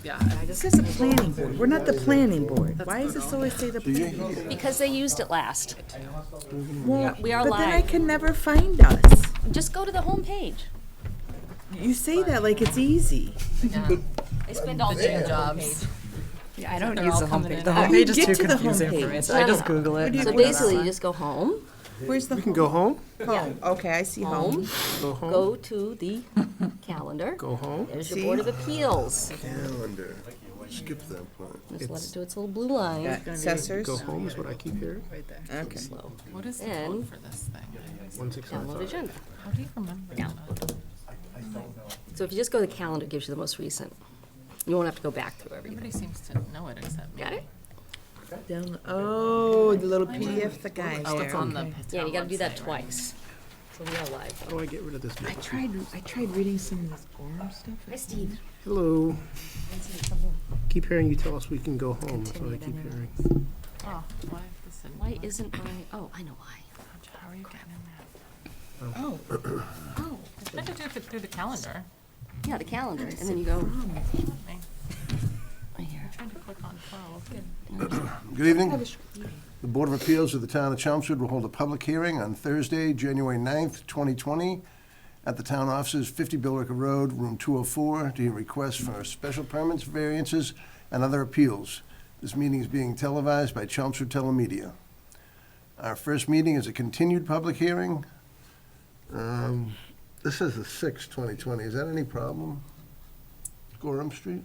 Yeah. This is the planning board. We're not the planning board. Why does this always say the planning board? Because they used it last. Well, We are but then I live. can never find us. Just go to the homepage. You say that like it's easy. They spend all day on the Jobs. Yeah, I don't They're use all the coming homepage. in. The How do you homepage is get too to the confusing for me, homepage? so I just Google it. So basically, you just go home, Where's the We can go home, home? Okay, I see home. go home, go to the calendar. go home. There's your See? Board of Appeals. Calendar. Skip that part. Just let it do its little blue line. Assessors. Go home is what I keep hearing. Okay. Slow. What is the And- code for this thing? Download 1605. agenda. How do you remember that? So if you just go to the calendar, it gives you the most recent. You won't have to go back through everything. Everybody seems to know it except me. Got it? Down, oh, the little PDF the guys Oh, it's there. on the Okay. Yeah, you gotta do that website, right? twice. So we are live. How do I get rid of this? I tried reading some of this Gorham stuff. Hi, Steve. Hello. Keep hearing you tell us we can go home, that's what I keep hearing. Oh, why is this in? Why isn't my, oh, I know why. How are you getting in there? Oh, Oh, I tried to do it through the calendar. yeah, the calendar, and then you go I right here. tried to click on 12. Good evening. The Board of Appeals of the Town of Chelmsford will hold a public hearing on Thursday, January 9th, 2020, at the town offices, 50 Billerica Road, room 204, to hear requests for special permits, variances, and other appeals. This meeting is being televised by Chelmsford Telemedia. Our first meeting is a continued public hearing. This is the 6th, 2020. Is that any problem? Gorham Street?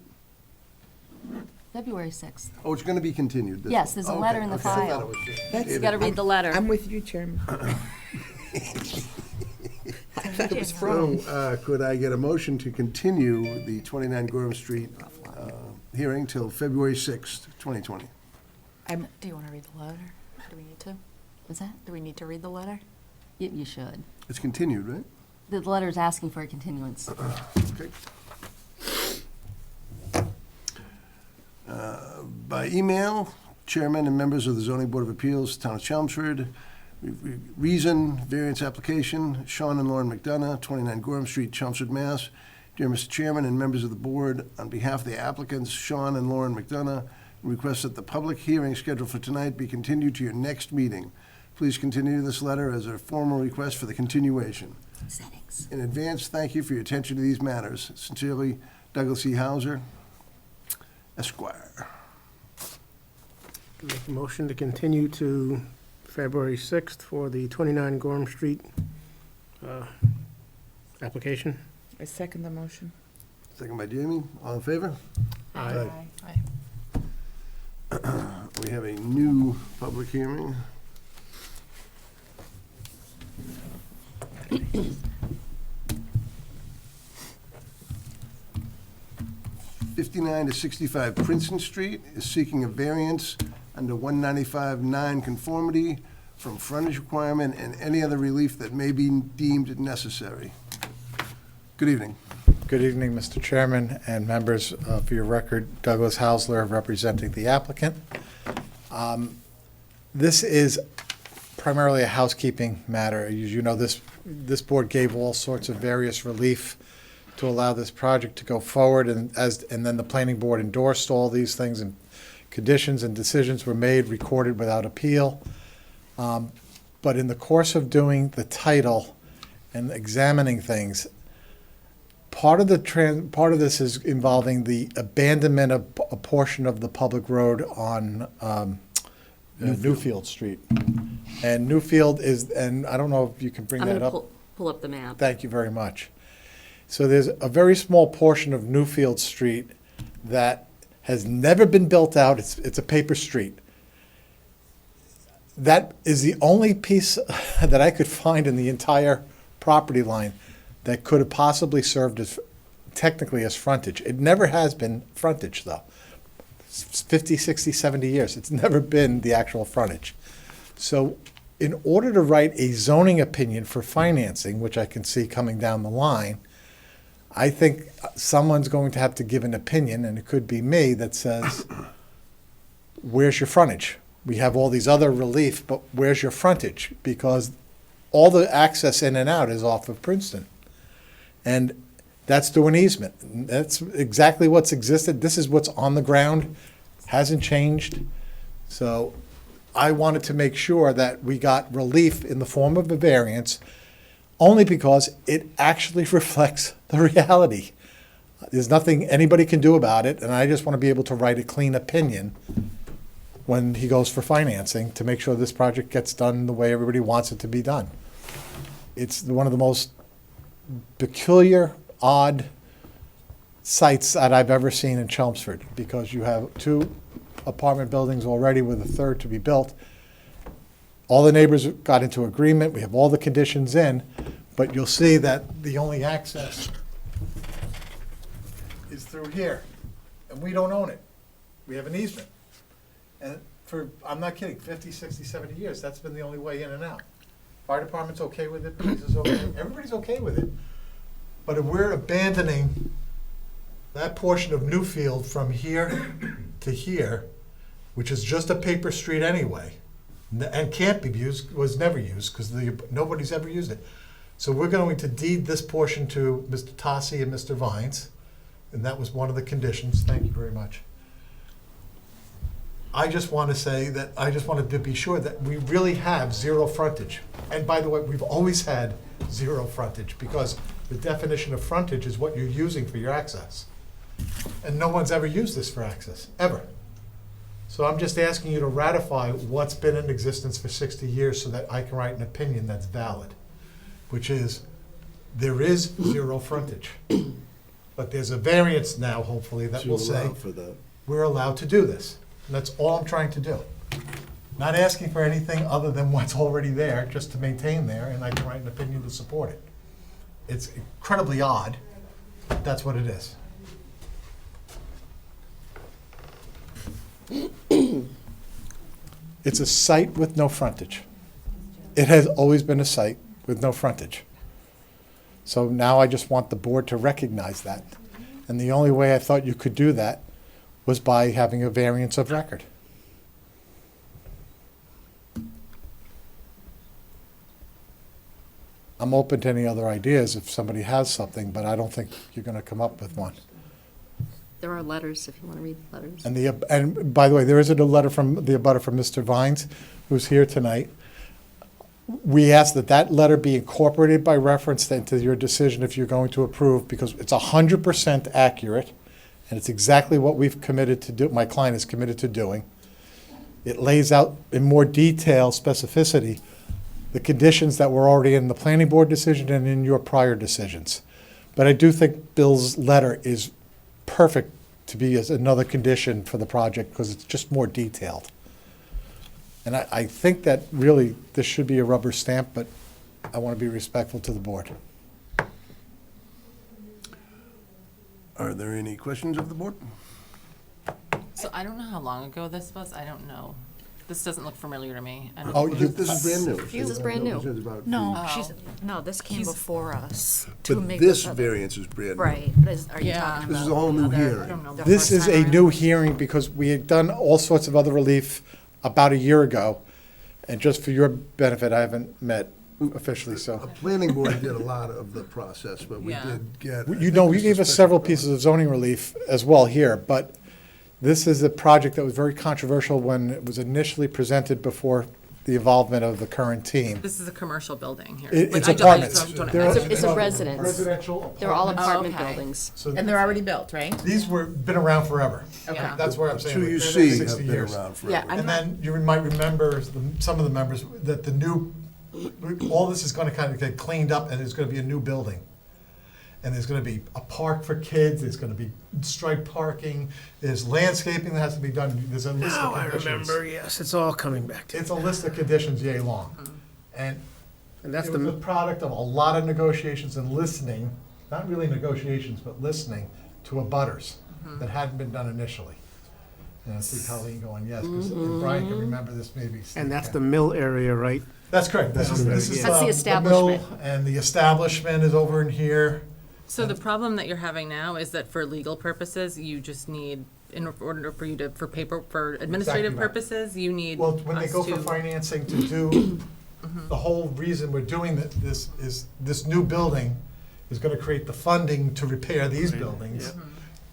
February 6th. Oh, it's going to be continued. this Yes, one. there's a Okay, letter in the okay. I thought file. it was just That's- You dated. gotta read the letter. I'm with you, Chairman. I thought it was from. So, could I get a motion to continue the 29 Gorham Street hearing till February 6th, 2020? Do you want to read the letter? Do we need to? What's that? Do we need to read the letter? You should. It's continued, right? The letter's asking for a continuance. Okay. By email, Chairman and members of the Zoning Board of Appeals, Town of Chelmsford, reason, variance application, Sean and Lauren McDonough, 29 Gorham Street, Chelmsford, Mass. Dear Mr. Chairman and members of the board, on behalf of the applicants, Sean and Lauren McDonough, request that the public hearing scheduled for tonight be continued to your next meeting. Please continue this letter as a formal request for the continuation. Settings. In advance, thank you for your attention to these matters. Sincerely, Douglas E. Hauser, Esquire. Make a motion to continue to February 6th for the 29 Gorham Street application. I second the motion. Second by Jamie. All in favor? Aye. We have a new public hearing. '59 to 65 Princeton Street is seeking a variance under 195-9 conformity from frontage requirement and any other relief that may be deemed necessary. Good evening. Good evening, Mr. Chairman and members. For your record, Douglas Hausler representing the applicant. This is primarily a housekeeping matter. As you know, this board gave all sorts of various relief to allow this project to go forward, and then the planning board endorsed all these things, and conditions and decisions were made, recorded without appeal. But in the course of doing the title and examining things, part of this is involving the abandonment of a portion of the public road on Newfield Street. And Newfield is, and I don't know if you can bring I'm that gonna up. pull up the map. Thank you very much. So there's a very small portion of Newfield Street that has never been built out. It's a paper street. That is the only piece that I could find in the entire property line that could have possibly served as, technically as frontage. It never has been frontage, though. 50, 60, 70 years. It's never been the actual frontage. So in order to write a zoning opinion for financing, which I can see coming down the line, I think someone's going to have to give an opinion, and it could be me, that says, where's your frontage? We have all these other relief, but where's your frontage? Because all the access in and out is off of Princeton. And That's through an easement. That's exactly what's existed. This is what's on the ground, hasn't changed. So I wanted to make sure that we got relief in the form of a variance, only because it actually reflects the reality. There's nothing anybody can do about it, and I just want to be able to write a clean opinion when he goes for financing to make sure this project gets done the way everybody wants it to be done. It's one of the most peculiar, odd sites that I've ever seen in Chelmsford, because you have 2 apartment buildings already with a third to be built. All the neighbors got into agreement, we have all the conditions in, but you'll see that the only access is through here, and we don't own it. We have an easement. And for, I'm not kidding, 50, 60, 70 years, that's been the only way in and out. Fire department's okay with it, police is okay, everybody's okay with it. But if we're abandoning that portion of Newfield from here to here, which is just a paper street anyway, and can't be used, was never used, because nobody's ever used it. So we're going to deed this portion to Mr. Tossi and Mr. Vines, and that was one of the conditions. Thank you very much. I just want to say that I just wanted to be sure that we really have zero frontage. And by the way, we've always had zero frontage, because the definition of frontage is what you're using for your access. And no one's ever used this for access, ever. So I'm just asking you to ratify what's been in existence for 60 years so that I can write an opinion that's valid, which is there is zero frontage. But there's a variance now, hopefully, that will say we're allowed to do this. And that's all I'm trying to do. Not asking for anything other than what's already there, just to maintain there, and I can write an opinion to support it. It's incredibly odd, but that's what it is. It's a site with no frontage. It has always been a site with no frontage. So now I just want the board to recognize that. And the only way I thought you could do that was by having a variance of record. I'm open to any other ideas if somebody has something, but I don't think you're going to come up with one. There are letters, if you want to read the letters. And by the way, there is a letter from the abutter from Mr. Vines, who's here tonight. We ask that that letter be incorporated by reference into your decision if you're going to approve, because it's 100% accurate, and it's exactly what we've committed to do, my client is committed to doing. It lays out in more detail, specificity, the conditions that were already in the planning board decision and in your prior decisions. But I do think Bill's letter is perfect to be as another condition for the project, because it's just more detailed. And I think that really this should be a rubber stamp, but I want to be respectful to the board. Are there any questions of the board? So I don't know how long ago this was. I don't know. This doesn't look familiar to me. I don't Oh, know. This is brand new. This is brand new. No, Oh. no, this came He's- before us to But make this other- variance is brand new. Right, but are you Yeah. talking This is about a whole new other- hearing. I don't know. the This first is a time new around? hearing because we had done all sorts of other relief about a year ago. And just for your benefit, I haven't met officially, The so. planning board did a lot of the process, but we Yeah. did get. You know, we gave us several pieces of zoning relief as well here, but this is a project that was very controversial when it was initially presented before the involvement of the current team. This is a commercial building here. It's Like, I just- apartments. don't- They're- It's a residence. Residential. They're all apartments. apartment okay. buildings. So And they're already built, right? these were, been around forever. Yeah. That's where I'm saying. Two you they've been see 60 have been years. around Yeah, forever. I'm And not- then you might remember, some of the members, that the new, all this is gonna kind of get cleaned up, and there's gonna be a new building. And there's gonna be a park for kids, there's gonna be striped parking, there's landscaping that has to be done, there's a list of Now I conditions. remember, yes, it's all coming back to. It's a list of conditions yay long. And And that's it was a the, product of a lot of negotiations and listening, not really negotiations, but listening to abutters that hadn't been done initially. And I see Colleen going, yes, because Brian can remember this maybe. and that's the mill area, right? That's correct. This is That's the the mill, establishment. and the establishment is over in here. So the problem that you're having now is that for legal purposes, you just need, in order for you to, for administrative Exactly right. purposes, you need Well, when they us go for to- financing to do, the whole reason we're doing this is, this new building is gonna create the funding to repair these buildings,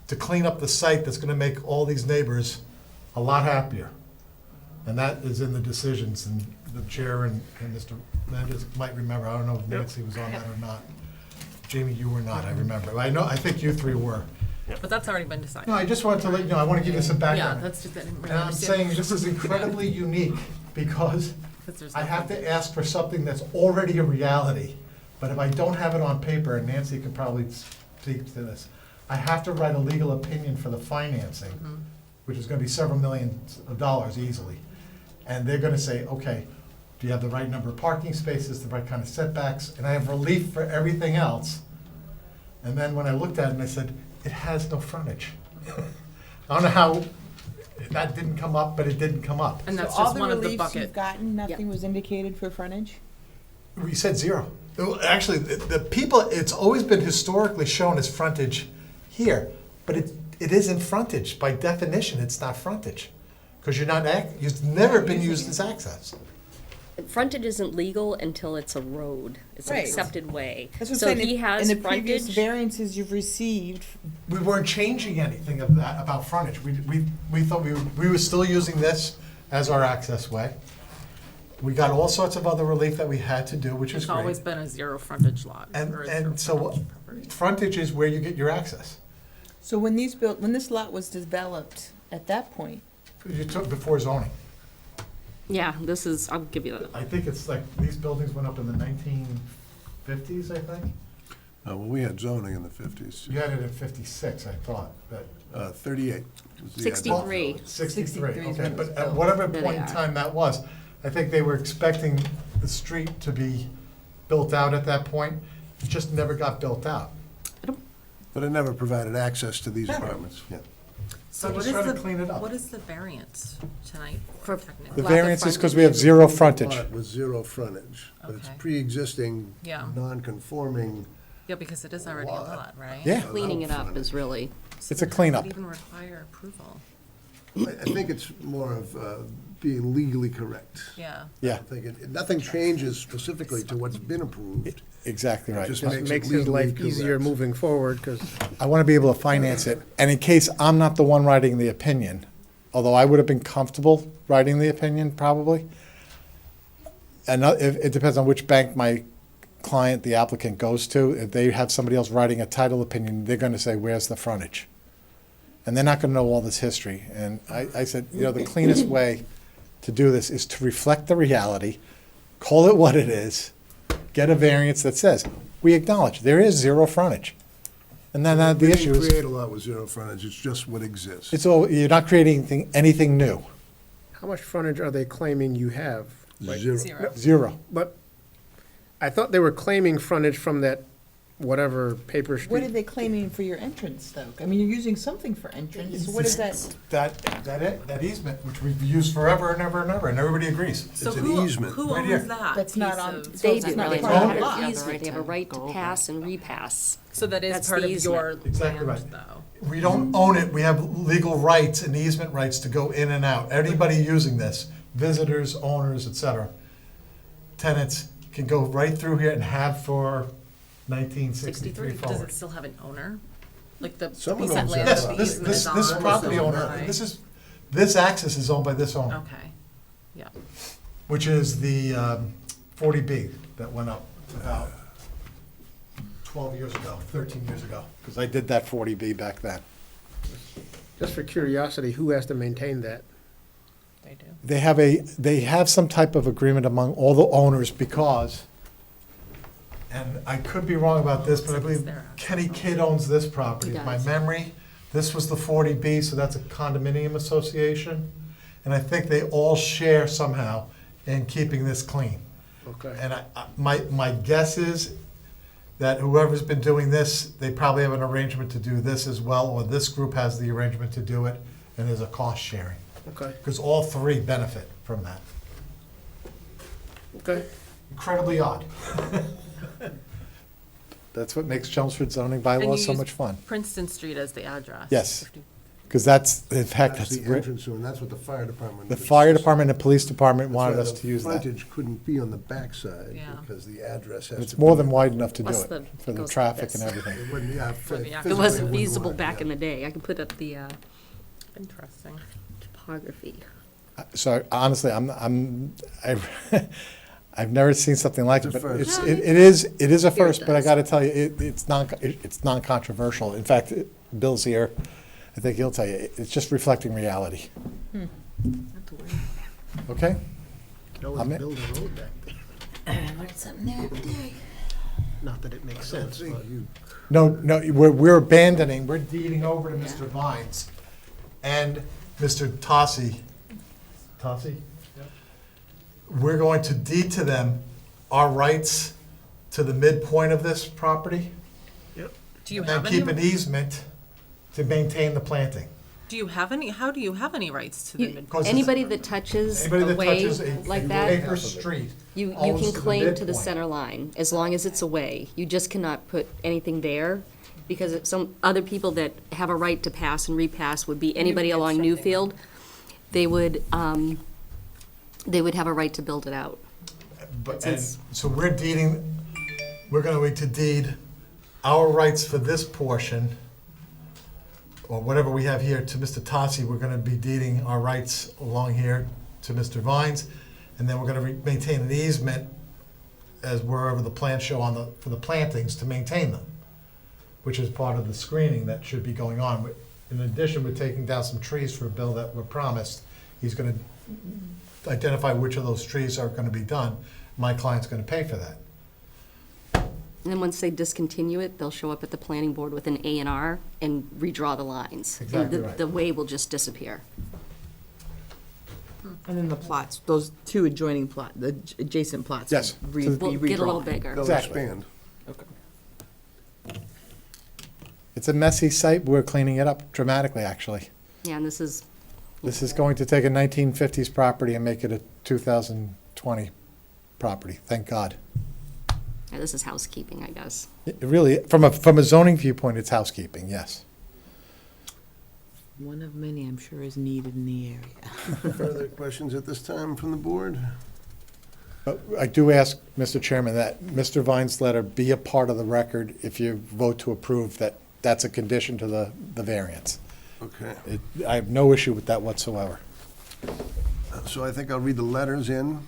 to clean up the site that's gonna make all these neighbors a lot happier. And that is in the decisions, and the chair and Mr. Mendez might remember, I don't know if Nancy was on that or not. Jamie, you were not, I remember. I think you three were. But that's already been decided. No, I just wanted to let you know, I want to give you some Yeah, background. that's just, I didn't really And I'm understand. saying this is incredibly unique because 'Cause there's I have nothing- to ask for something that's already a reality. But if I don't have it on paper, and Nancy can probably speak to this, I have to write a legal opinion for the financing, which is gonna be several millions of dollars easily. And they're gonna say, okay, do you have the right number of parking spaces, the right kind of setbacks? And I have relief for everything else. And then when I looked at it, I said, it has no frontage. I don't know how that didn't come up, but it didn't come up. And that's All just the one of the reliefs bucket. you've gotten, nothing was indicated for frontage? We said zero. Actually, the people, it's always been historically shown as frontage here, but it isn't frontage. By definition, it's not frontage. Because it's never been used as access. Frontage isn't legal until it's a road. It's an Right. accepted way. That's what So I'm saying. he has In the previous frontage. variances you've received, We weren't changing anything of that, about frontage. We thought we were still using this as our access way. We got all sorts of other relief that we had to do, which is It's always great. been a zero frontage lot. And, or a and zero so frontage property. frontage is where you get your access. so when this lot was developed, at that point, You took before zoning. Yeah, this is, I'll give you that. I think it's like, these buildings went up in the 1950s, I think. Well, we had zoning in the 50s. You had it in 56, I thought, but 38. was the 63. adult. 63, 63 is okay. when it was But at built. whatever There point they in are. time that was, I think they were expecting the street to be built out at that point. It just never got built out. But it never provided access to these Never. apartments, yeah. So what just is try to the- clean it up. What is the variance tonight For- technically? The Lack of variance is because frontage. we have zero frontage. Lot with zero frontage, but it's Okay. pre-existing, Yeah. non-conforming. Yeah, because it is already a lot, right? Yeah. Cleaning it up is really, So It's a does it cleanup. even require approval? I think it's more of being legally correct. Yeah. Yeah, I think nothing changes specifically to what's been approved. exactly It right. just Just makes makes it his life legally easier correct. moving forward, because I want to be able to finance it, and in case I'm not the one writing the opinion, although I would have been comfortable writing the opinion, probably. And it depends on which bank my client, the applicant, goes to. If they have somebody else writing a title opinion, they're going to say, where's the frontage? And they're not going to know all this history. And I said, the cleanest way to do this is to reflect the reality, call it what it is, get a variance that says, we acknowledge there is zero frontage. And then the We issue didn't is, create a lot with zero frontage, it's just what exists. it's all, you're not creating anything new. how much frontage are they claiming you have? Zero. Zero. Zero. But I thought they were claiming frontage from that whatever paper what are street. they claiming for your entrance, though? I mean, you're using something for entrance, what is that? That easement, which we've used forever and ever and ever, and everybody agrees. So It's an who, easement. who Right here. owns that? That's not piece on- of- so they it's didn't not really part have of it the lot. together, right? They have a right to pass and repass. So that is That's part the of easement. your Exactly land, right. though. We don't own it, we have legal rights and easement rights to go in and out. Anybody using this, visitors, owners, et cetera, tenants, can go right through here and have for 1963 Does forward. it still have an owner? Like the Someone piece of owns land that that lot. the This, easement this, is on? this is property owned owner, by- this access is owned by this owner, Okay, yeah. which is the 40B that went up about 12 years ago, 13 years ago. Because I did that 40B back then. Just for curiosity, who has to maintain that? They do. They have some type of agreement among all the owners because, and I could be wrong about this, but I believe Kenny Kidd owns this property. He My does. memory, this was the 40B, so that's a condominium association. And I think they all share somehow in keeping this clean. Okay. And my guess is that whoever's been doing this, they probably have an arrangement to do this as well, or this group has the arrangement to do it, and there's a cost sharing. Okay, Because all three benefit from that. okay. Incredibly odd. That's what makes Chelmsford zoning And bylaws you so use much fun. Princeton Street as the address. Yes. Because that's, in fact, That's that's, the entrance to, and that's what the fire department. the fire department and the police department That's why wanted us the to use that. Frontage couldn't be on the backside Yeah. because the address has And to. it's more be- than wide enough to do Plus it, the- for it the goes like traffic this. and everything. It wouldn't, yeah. Wouldn't be It Physically, wasn't feasible back in the day. day. I can put up the Interesting. topography. So honestly, I've never seen something like it, It's a but first. it is a Here it first, but I does. gotta tell you, it's non-controversial. In fact, Bill's here, I think he'll tell you, it's just reflecting reality. Okay? Could always I'm in. build a road back there. Learned something there today. Not that it makes sense, but. No, we're abandoning, we're deeding over to Mr. Vines and Mr. Tossi. Tossi? We're going to deed to them our rights to the midpoint of this property Do you and have keep any, an easement to maintain the planting. how do you have any rights to the mid? Because it's- Anybody that touches Anybody a that way touches a like that, acre street you owns can to the claim to the midpoint. center line, as long as it's away. You just cannot put anything there, because some other people that have a right to pass and repass would be anybody along Newfield. They would have a right to build it out. But, and, so we're deeding, we're going to deed our rights for this portion, or whatever we have here, to Mr. Tossi. We're gonna be deeding our rights along here to Mr. Vines, and then we're gonna maintain an easement as wherever the plants show for the plantings to maintain them, which is part of the screening that should be going on. In addition, we're taking down some trees for a bill that were promised. He's gonna identify which of those trees are gonna be done. My client's gonna pay for that. And then once they discontinue it, they'll show up at the planning board with an A&R and redraw the lines. And Exactly right. the way will just disappear. And then the plots, those two adjoining the adjacent plots. Yes. would So- Will be get a little redrawn. bigger. They'll Exactly. expand. It's a messy site. We're cleaning it up dramatically, actually. Yeah, and this is, This is going to take a 1950s property and make it a 2020 property, thank God. yeah, this is housekeeping, I guess. It really, from a zoning viewpoint, it's housekeeping, yes. One of many, I'm sure, is needed in the area. Further questions at this time from the board? But I do ask, Mr. Chairman, that Mr. Vine's letter be a part of the record if you vote to approve that that's a condition to the variance. Okay, I have no issue with that whatsoever. so I think I'll read the letters in.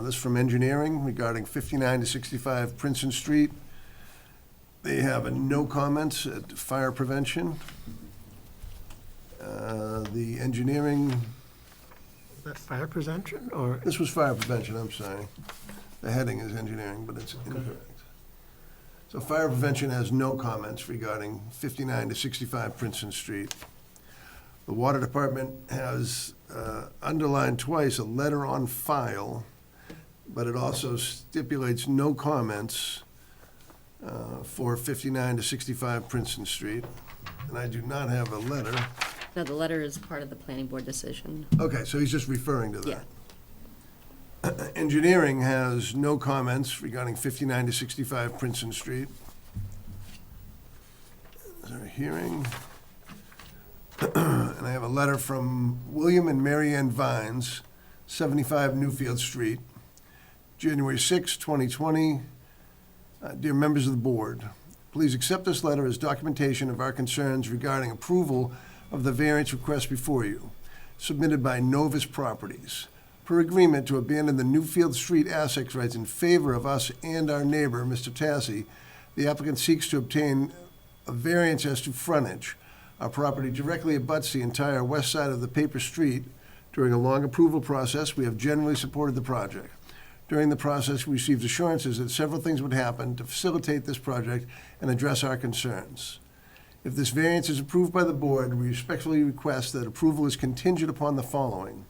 This from engineering regarding 59 to 65 Princeton Street. They have a no comments at fire prevention. The engineering, Is that fire prevention, or? this was fire prevention, I'm sorry. The heading is engineering, but it's incorrect. So fire prevention has no comments regarding 59 to 65 Princeton Street. The water department has underlined twice a letter on file, but it also stipulates no comments for 59 to 65 Princeton Street. And I do not have a letter. No, the letter is part of the planning board decision. Okay, so he's just referring to that. Engineering has no comments regarding 59 to 65 Princeton Street. Is there a hearing? And I have a letter from William and Mary Ann Vines, 75 Newfield Street, January 6, 2020. Dear members of the board, please accept this letter as documentation of our concerns regarding approval of the variance request before you, submitted by Novus Properties. Per agreement to abandon the Newfield Street asset rights in favor of us and our neighbor, Mr. Tassi, the applicant seeks to obtain a variance as to frontage. Our property directly abuts the entire west side of the paper street. During a long approval process, we have generally supported the project. During the process, we received assurances that several things would happen to facilitate this project and address our concerns. If this variance is approved by the board, we respectfully request that approval is contingent upon the following.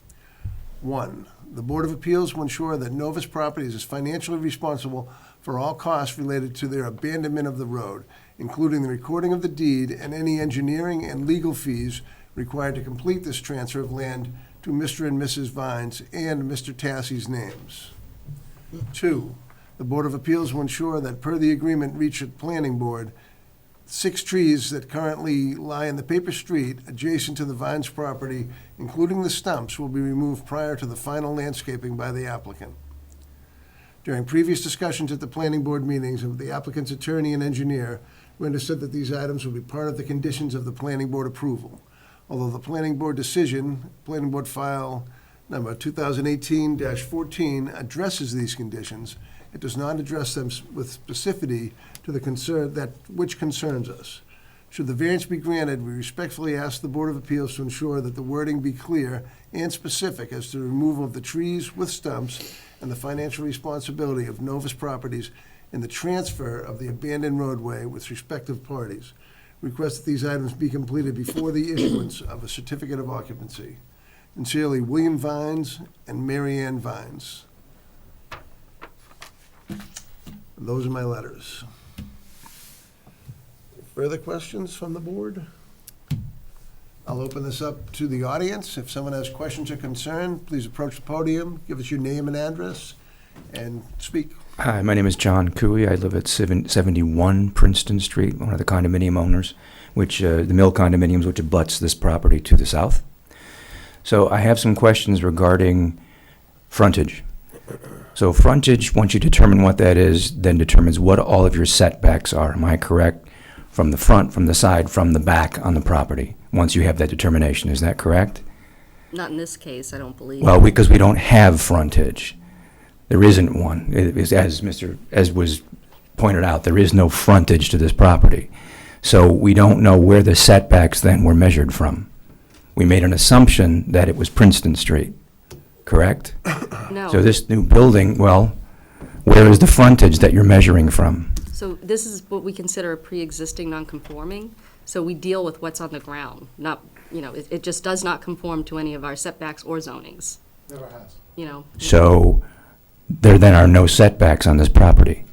1, the Board of Appeals will ensure that Novus Properties is financially responsible for all costs related to their abandonment of the road, including the recording of the deed and any engineering and legal fees required to complete this transfer of land to Mr. and Mrs. Vines and Mr. Tassi's names. 2, the Board of Appeals will ensure that per the agreement reached at Planning Board, 6 trees that currently lie in the paper street adjacent to the Vines property, including the stumps, will be removed prior to the final landscaping by the applicant. During previous discussions at the planning board meetings of the applicant's attorney and engineer, we understood that these items would be part of the conditions of the planning board approval. Although the planning board decision, planning board file number 2018-14, addresses these conditions, it does not address them with specificity to the concern that which concerns us. Should the variance be granted, we respectfully ask the Board of Appeals to ensure that the wording be clear and specific as to the removal of the trees with stumps and the financial responsibility of Novus Properties in the transfer of the abandoned roadway with respective parties. Request that these items be completed before the issuance of a certificate of occupancy. Sincerely, William Vines and Mary Ann Vines. Those are my letters. Further questions from the board? I'll open this up to the audience. If someone has questions or concern, please approach the podium, give us your name and address, and speak. Hi, my name is John Cooey. I live at 71 Princeton Street, one of the condominium owners, which the Mill condominiums, which abuts this property to the south. So I have some questions regarding frontage. So frontage, once you determine what that is, then determines what all of your setbacks are. Am I correct? From the front, from the side, from the back on the property, once you have that determination. Is that correct? Not in this case, I don't believe. Well, because we don't have frontage. There isn't one. It is, as was pointed out, there is no frontage to this property. So we don't know where the setbacks then were measured from. We made an assumption that it was Princeton Street, correct? No. So this new building, well, where is the frontage that you're measuring from? So this is what we consider a pre-existing non-conforming. So we deal with what's on the ground, not, it just does not conform to any of our setbacks or zonings, Never has. So there then are no setbacks on this property.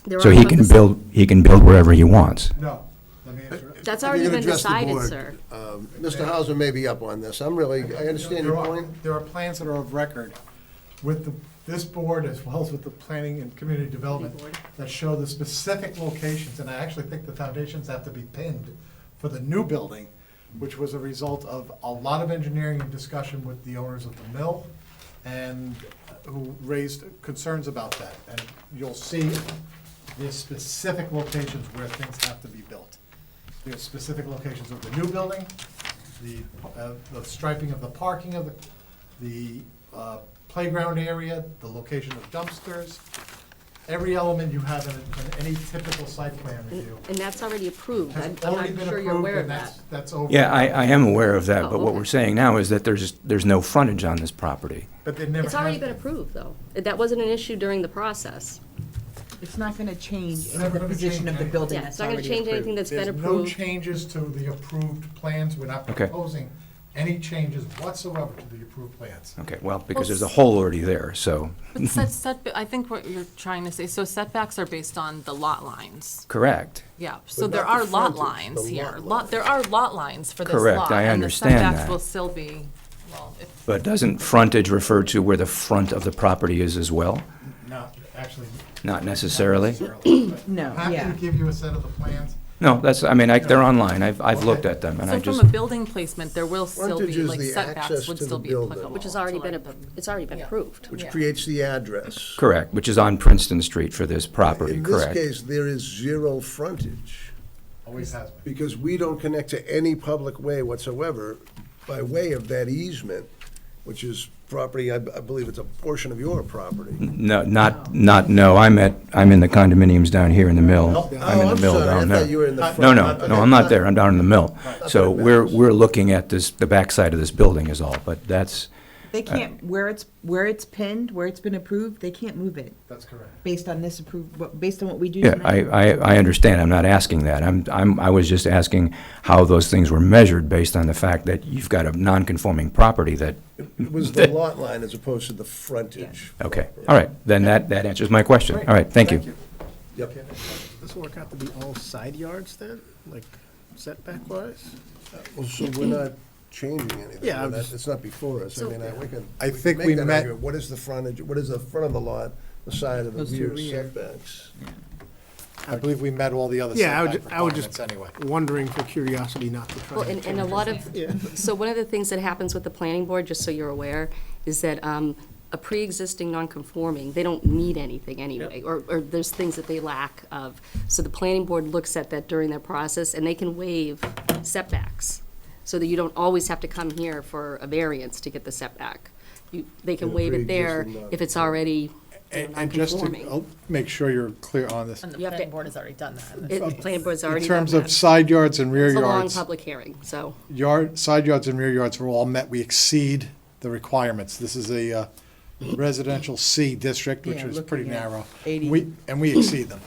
There So are he on can this- build wherever he wants. No, let me answer it. That's If already you could been address the decided, board, sir. Mr. Hauser may be up on this. I understand your point. There are plans that are of record with this board as well as with the Planning and Community Development Board. that show the specific locations, and I actually think the foundations have to be pinned for the new building, which was a result of a lot of engineering and discussion with the owners of the mill, and who raised concerns about that. And you'll see the specific locations where things have to be built. There's specific locations of the new building, the striping of the parking of the playground area, the location of dumpsters, every element you have in any typical site plan review. And that's already approved. Has I'm already not been sure you're approved, aware of and that. that's over. Yeah, I am aware of that, Oh, but what okay. we're saying now is that there's no frontage on this property. But it never It's already has been approved, though. That wasn't an issue during the process. It's not gonna change never the gonna position change of the anything. building Yeah, that's it's not gonna already change anything approved. that's been There's no approved. changes to the approved plans. We're not Okay. proposing any changes whatsoever to the approved plans. Okay, well, because there's a hole already there, so, But I think what you're trying to say, so setbacks are based on the lot lines. correct. Yeah, so But there not the are lot frontage, lines the here. lot There are lot lines for this lot. Correct, I understand And the setbacks that. will still be, well, if, But doesn't frontage refer to where the front of the property is as well? No, actually. Not necessarily? but No, Happy yeah. to give you a set of the plans. No, they're online, I've looked at them, and I so from just, a building placement, there will still Frontage be, is like the setbacks access would to still the be building. applicable. Which has already to, been, like, it's already been Yeah. approved. Which Yeah. creates the address. correct, which is on Princeton Street for this property, In this correct? case, there is zero frontage, Always has been. because we don't connect to any public way whatsoever by way of that easement, which is property, I believe it's a portion of your property. No, no, I'm in the condominiums down here in the mill. I'm in the mill down I there. thought you were in the front. No, Okay. I'm not there, I'm down in the mill. So what it we're matters. looking at the backside of this building is all, but that's, They can't, where it's pinned, where it's been approved, they can't move it, That's correct. based on this based on what we do yeah, tonight. I understand, I'm not asking that. I was just asking how those things were measured based on the fact that you've got a non-conforming properity that, It was the lot line as opposed to the frontage. okay, all right, then that answers my question. All right, thank you. Yep. Does it work out to be all side yards then, like setback wise? Well, so we're not changing anything. Yeah, I'm We're not- just- It's not before us. I So- mean, we can. I can think make we that met- argument. What is the frontage, what is the front of the lot, the side of the Goes to rear rear. setbacks? I believe we met all the other Yeah, setback I would requirements just anyway. wondering for curiosity, not to try. Well, and a lot of, so one of the things that happens with the planning board, just so you're aware, is that a pre-existing non-conforming, they don't need anything anyway, or there's things that they lack of. So the planning board looks at that during their process, and they can waive setbacks, so that you don't always have to come here for a variance to get the setback. They can Yeah, waive it there pre-existing if it's already And just to non-conforming. I'll make sure you're clear on this. And the You have to- planning board has already done that. The planning board's In already done terms of that. side yards and rear It's a long yards, public hearing, so. side yards and rear yards are all met. We exceed the requirements. This is a residential C district, which Yeah, is pretty looking at narrow. 80. And we exceed them.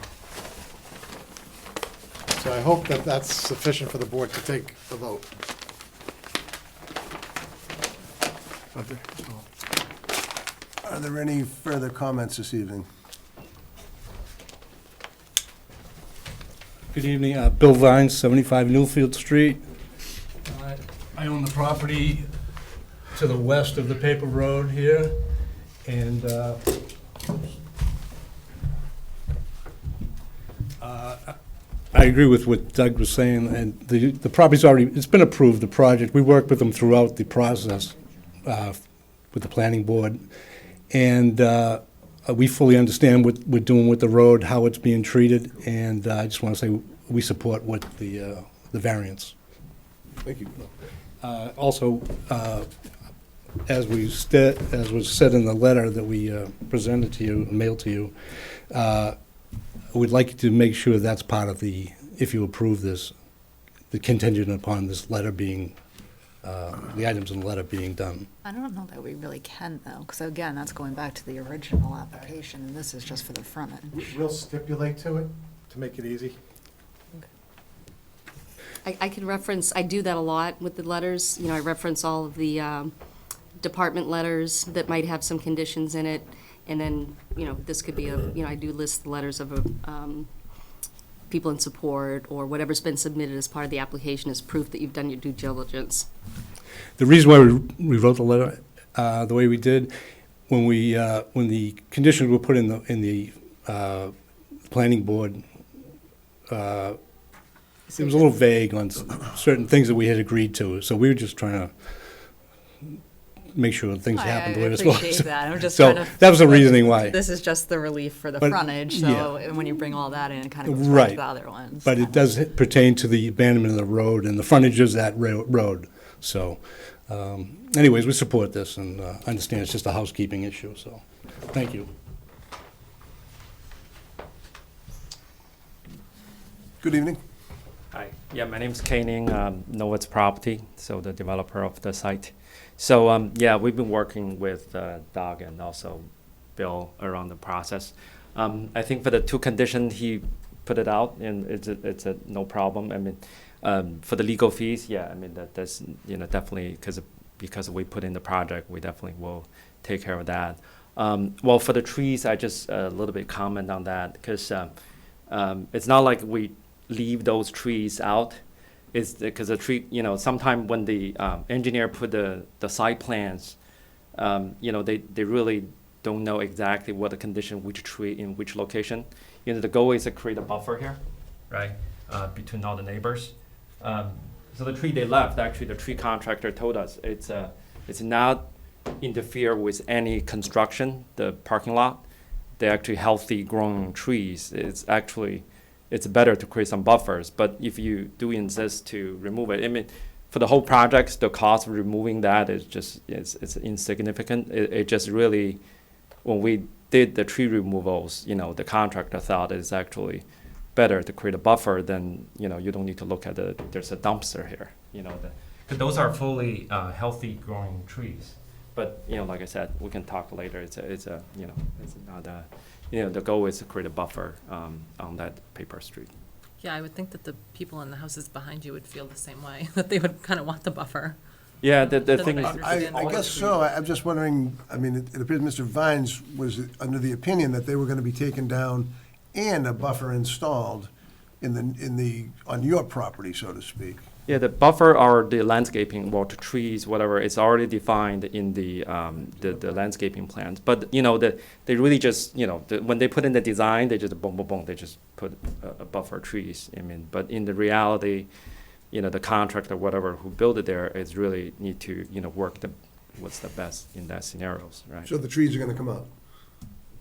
So I hope that that's sufficient for the board to take the vote. Okay, so- Are there any further comments this evening? Good evening, Bill Vines, 75 Newfield Street. I own the property to the west of the paper road here, and I agree with what Doug was saying, and the property's already, it's been approved, the project. We worked with them throughout the process with the planning board, and we fully understand what we're doing with the road, how it's being treated, and I just want to say we support what the variance. Thank you. Also, as was said in the letter that we presented to you, mailed to you, we'd like to make sure that's part of the, if you approve this, the contingent upon this letter being, the items in the letter being done. I don't know that we really can, though, because again, that's going back to the original application, and this is just for the frontage. We'll stipulate to it to make it easy. I can reference, I do that a lot with the letters, I reference all of the department letters that might have some conditions in it, and then, this could be I do list the letters of people in support, or whatever's been submitted as part of the application as proof that you've done your due diligence. The reason why we wrote the letter the way we did, when the conditions were put in the planning board, it was a little vague on certain things that we had agreed to, so we were just trying to make sure things happened the way it was supposed to. I appreciate that. I'm just So trying to. that was the reasoning why. This is just the relief for the But, frontage, yeah. so and when you bring all that in, it kind of goes back Right. to the other ones. But it does pertain to the abandonment of the road, and the frontage is that road. So, anyways, we support this, and understand it's just a housekeeping issue, so, thank you. Good evening. Hi, yeah, my name's Kaning, Novitz Property, so the developer of the site. So, yeah, we've been working with Doug and also Bill around the process. I think for the two conditions, he put it out, and it's a no problem. I mean, for the legal fees, yeah, I mean, that's, definitely, because we put in the project, we definitely will take care of that. Well, for the trees, I just a little bit comment on that, because it's not like we leave those trees out. It's because the tree, sometime when the engineer put the site plans, they really don't know exactly what the condition, which tree in which location. The goal is to create a buffer here, right, between all the neighbors. So the tree they left, actually, the tree contractor told us it's not interfere with any construction, the parking lot. They're actually healthy growing trees. It's better to create some buffers, but if you do insist to remove it, I mean, for the whole project, the cost of removing that is just, it's insignificant. It just really, when we did the tree removals, the contractor thought it's actually better to create a buffer than, you don't need to look at there's a dumpster here, because those are fully healthy growing trees. But, like I said, we can talk later. It's not a, the goal is to create a buffer on that paper street. Yeah, I would think that the people in the houses behind you would feel the same way, that they would kind of want the buffer. Yeah, the That's thing what is, I guess so. I'm just wondering, I mean, it appears Mr. Vines was under the opinion that they were going to be taken down and a buffer installed on your property, so to speak. Yeah, the buffer or the landscaping, water, trees, whatever, it's already defined in the landscaping plans. But, you know, they really just, you know, when they put in the design, they just boom, boom, boom, they just put a buffer trees. I mean, but in the reality, you know, the contractor, whatever, who built it there is really need to, you know, work what's the best in that scenarios, right? So the trees are gonna come out.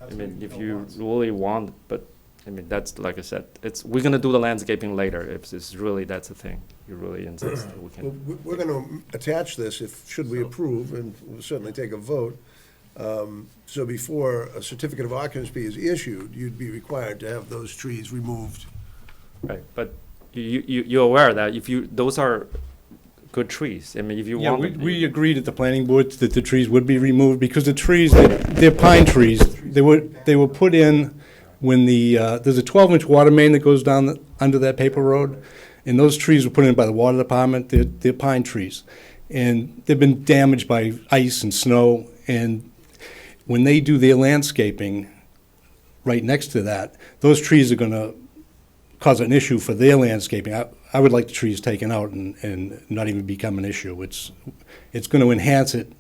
I mean, if you really want, but, I mean, that's, like I said, we're gonna do the landscaping later, if it's really, that's the thing, you really insist, that we Well, can. we're gonna attach this should we approve, and we'll certainly take a vote. So before a certificate of occupancy is issued, you'd be required to have those trees removed. Right, but you're aware that those are good trees, I mean, if you Yeah, want. we agreed at the planning board that the trees would be removed, because the trees, they're pine trees. They were put in when there's a 12-inch water main that goes down under that paper road, and those trees were put in by the water department. They're pine trees. And they've been damaged by ice and snow, and when they do their landscaping right next to that, those trees are gonna cause an issue for their landscaping. I would like the trees taken out and not even become an issue. It's gonna enhance it,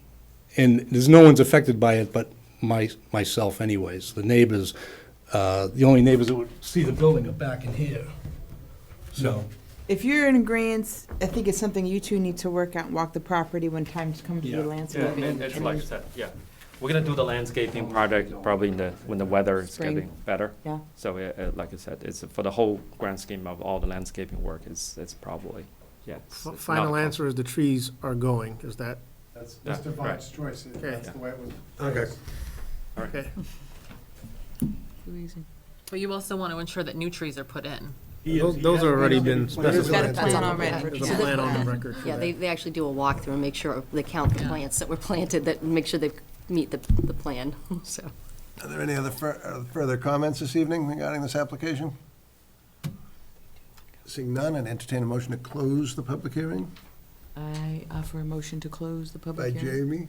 and there's no one's affected by it but myself anyways. The neighbors, the only neighbors that would see the building are back in here. So, If you're in agreement, I think it's something you two need to work out and walk the property when times come to Yeah. do Yeah, landscaping. and it's like I said, yeah, we're gonna do the landscaping project probably when the weather is Spring. getting better. Yeah. So, like I said, it's for the whole grand scheme of all the landscaping work, it's probably, yeah. it's not a Final problem. answer is the trees are going, is that, That's Yeah, Mr. right. Vine's choice, Okay. that's the way it was. Okay. okay. But you also want to ensure that new trees are put in. Those have already been There's a specified. That's on our record. There's a plan on the record for Yeah, that. they actually do a walkthrough and make sure, they count the plants that were planted, that make sure they meet the plan, so. Are there any other further comments this evening regarding this application? Seeing none, I'd entertain a motion to close the public hearing. I offer a motion to close the By public hearing. Jamie,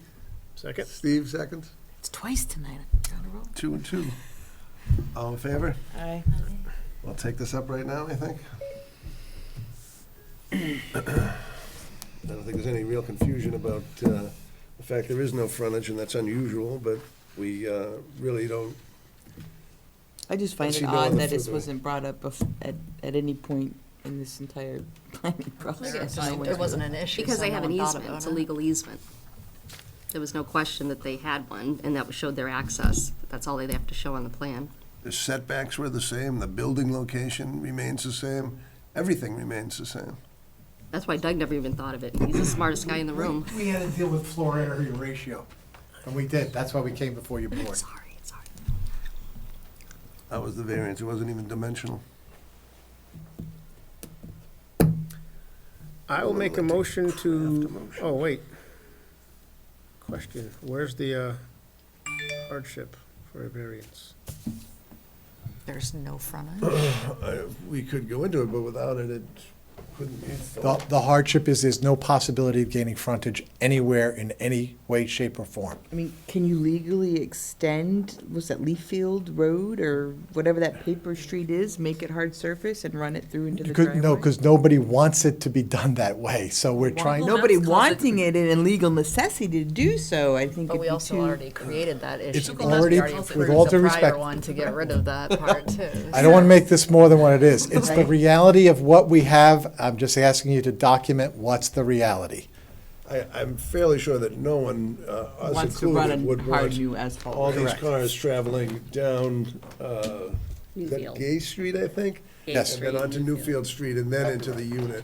Second? Steve, seconds. It's twice tonight. On a roll. 2 and 2. All in favor? Aye. I'll take this up right now, I think. I don't think there's any real confusion about the fact there is no frontage, and that's unusual, but we really don't. I just find see it no odd other that this further- wasn't brought up at any point in this entire planning process. No one's- It wasn't an issue, Because so they no have an one thought easement, about it's a it. legal easement. There was no question that they had one, and that showed their access. That's all they have to show on the plan. The setbacks were the same, the building location remains the same, everything remains the same. That's why Doug never even thought of it. He's the smartest guy in the room. We had to deal with floor area ratio, and we did, that's why we came before your board. Sorry. That was the variance, it wasn't even dimensional. I will make a motion Draft a to, motion. oh, wait. Question, where's the hardship for a variance? There's no frontage. We could go into it, but without it, it couldn't be. The hardship is there's no possibility of gaining frontage anywhere in any way, shape, or form. I mean, can you legally extend, was that Leafield Road or whatever that paper street is, make it hard surface and run it through into the You could, driveway? no, because nobody wants it to be done that way, so we're trying, Well, Nobody Maps calls it- wanting it in a legal necessity to do so, I think But it'd we be also too. already created that issue. It's because we already- with approved all the due prior respect- one to get rid of that part too. I don't want to make this more than what it is. It's the Right. reality of what we have. I'm just asking you to document what's the reality. I'm fairly sure that no one, us Wants to run included, would a hard want new asphalt. all these Correct. cars traveling down, is that Newfield. Gay Street, I think? Yes. And then onto Newfield Street and then into the unit,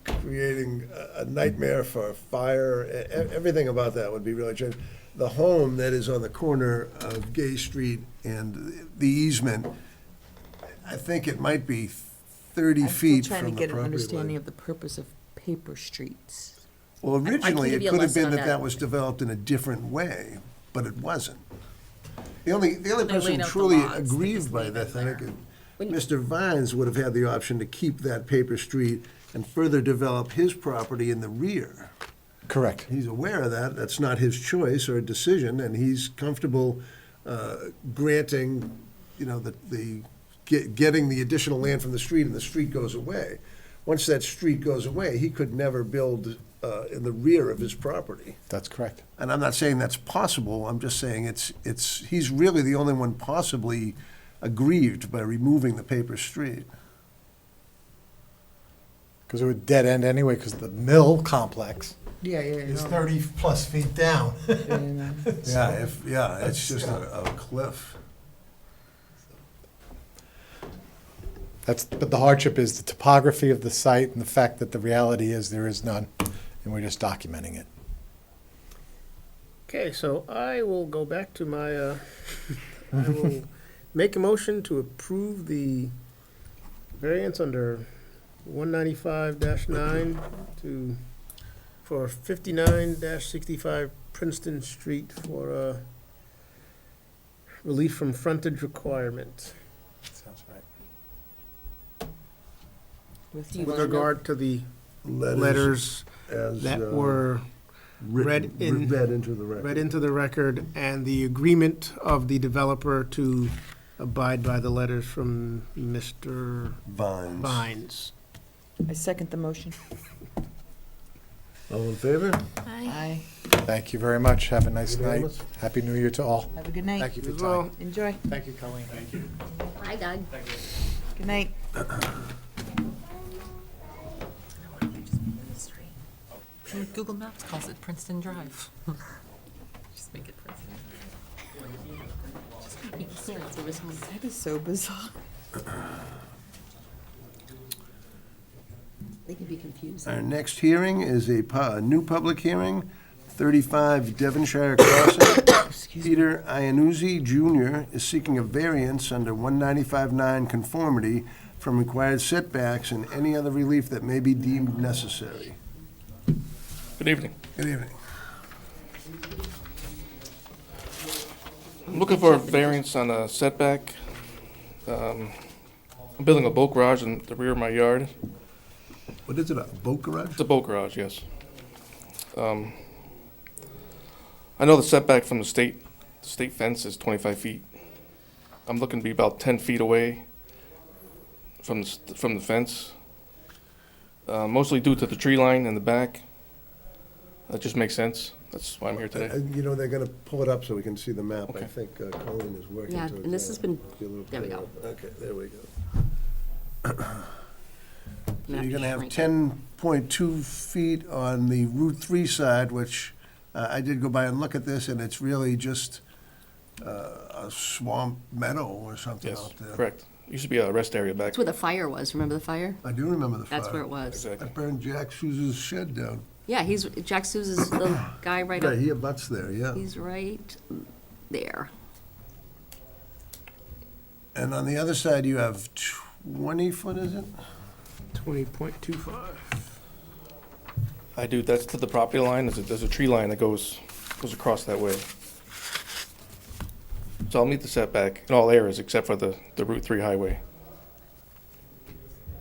creating a nightmare for fire. Everything about that would be really changed. The home that is on the corner of Gay Street and the easement, I think it might be 30 I'm still feet trying to from the get an property understanding line. of the purpose of paper streets. Well, originally, give it you a could have lesson been on that that. that was developed in a different way, but it wasn't. The only They person laid out the truly lots, they aggrieved just by leave that, it I there. think, When you- Mr. Vines would have had the option to keep that paper street and further develop his property in the rear. Correct. He's aware of that, that's not his choice or decision, and he's comfortable granting, getting the additional land from the street, and the street goes away. once that street goes away, he could never build in the rear of his property. That's correct. And I'm not saying that's possible, I'm just saying he's really the only one possibly aggrieved by removing the paper street. Because it would dead end anyway, because the mill complex Yeah, is 30-plus feet down. Yeah, it's just a cliff. But the hardship is the topography of the site and the fact that the reality is there is none, and we're just documenting it. Okay, so I will go back to my, I will make a motion to approve the variance under 195-9 for 59-65 Princeton Street for relief from frontage requirement. Sounds right. Do you With wanna know- regard to the letters As, that were read into the record. read into the record and the agreement of the developer to abide by the letters from Mr. Vines. Vines. I second the motion. All in favor? Aye. Thank you very much. Have a nice night. Unanimous? Happy New Year to all. Have a good night. Thank you for As your well. time. Enjoy. Thank you, Colleen. Thank you. Hi, Doug. Good night. Google Maps calls it Princeton Drive. Just make it Princeton. That is so bizarre. They can be confused. Our next hearing is a new public hearing, 35 Devonshire Crossing. Peter Iannuzzi Jr. is seeking a variance under 195-9 conformity from required setbacks and any other relief that may be deemed necessary. Good evening. Good evening. I'm looking for a variance on a setback. I'm building a boat garage in the rear of my yard. What is it, a boat garage? It's a boat garage, yes. I know the setback from the state fence is 25 feet. I'm looking to be about 10 feet away from the fence, mostly due to the tree line in the back. That just makes sense. That's why I'm here today. You know, they're gonna pull it up so we can see the map. I Okay. think Colleen is working Yeah, to. and this has been, be a little there we clearer. go. Okay, there we go. So Map you're gonna have shrink it. 10.2 feet on the Route 3 side, which I did go by and look at this, and it's really just a swamp meadow or something Yes, out there. correct. Used to be a rest area back. That's where the fire was. Remember the fire? I do remember the fire. That's where it was. I Exactly. burned Jack Souza's shed down. Yeah, he's, Jack Souza's the guy right up. Right, he abuts there, yeah. He's right there. And on the other side, you have 20 foot, is it? 20.25. I do. That's to the property line. There's a tree line that goes across that way. So I'll meet the setback in all areas except for the Route 3 highway.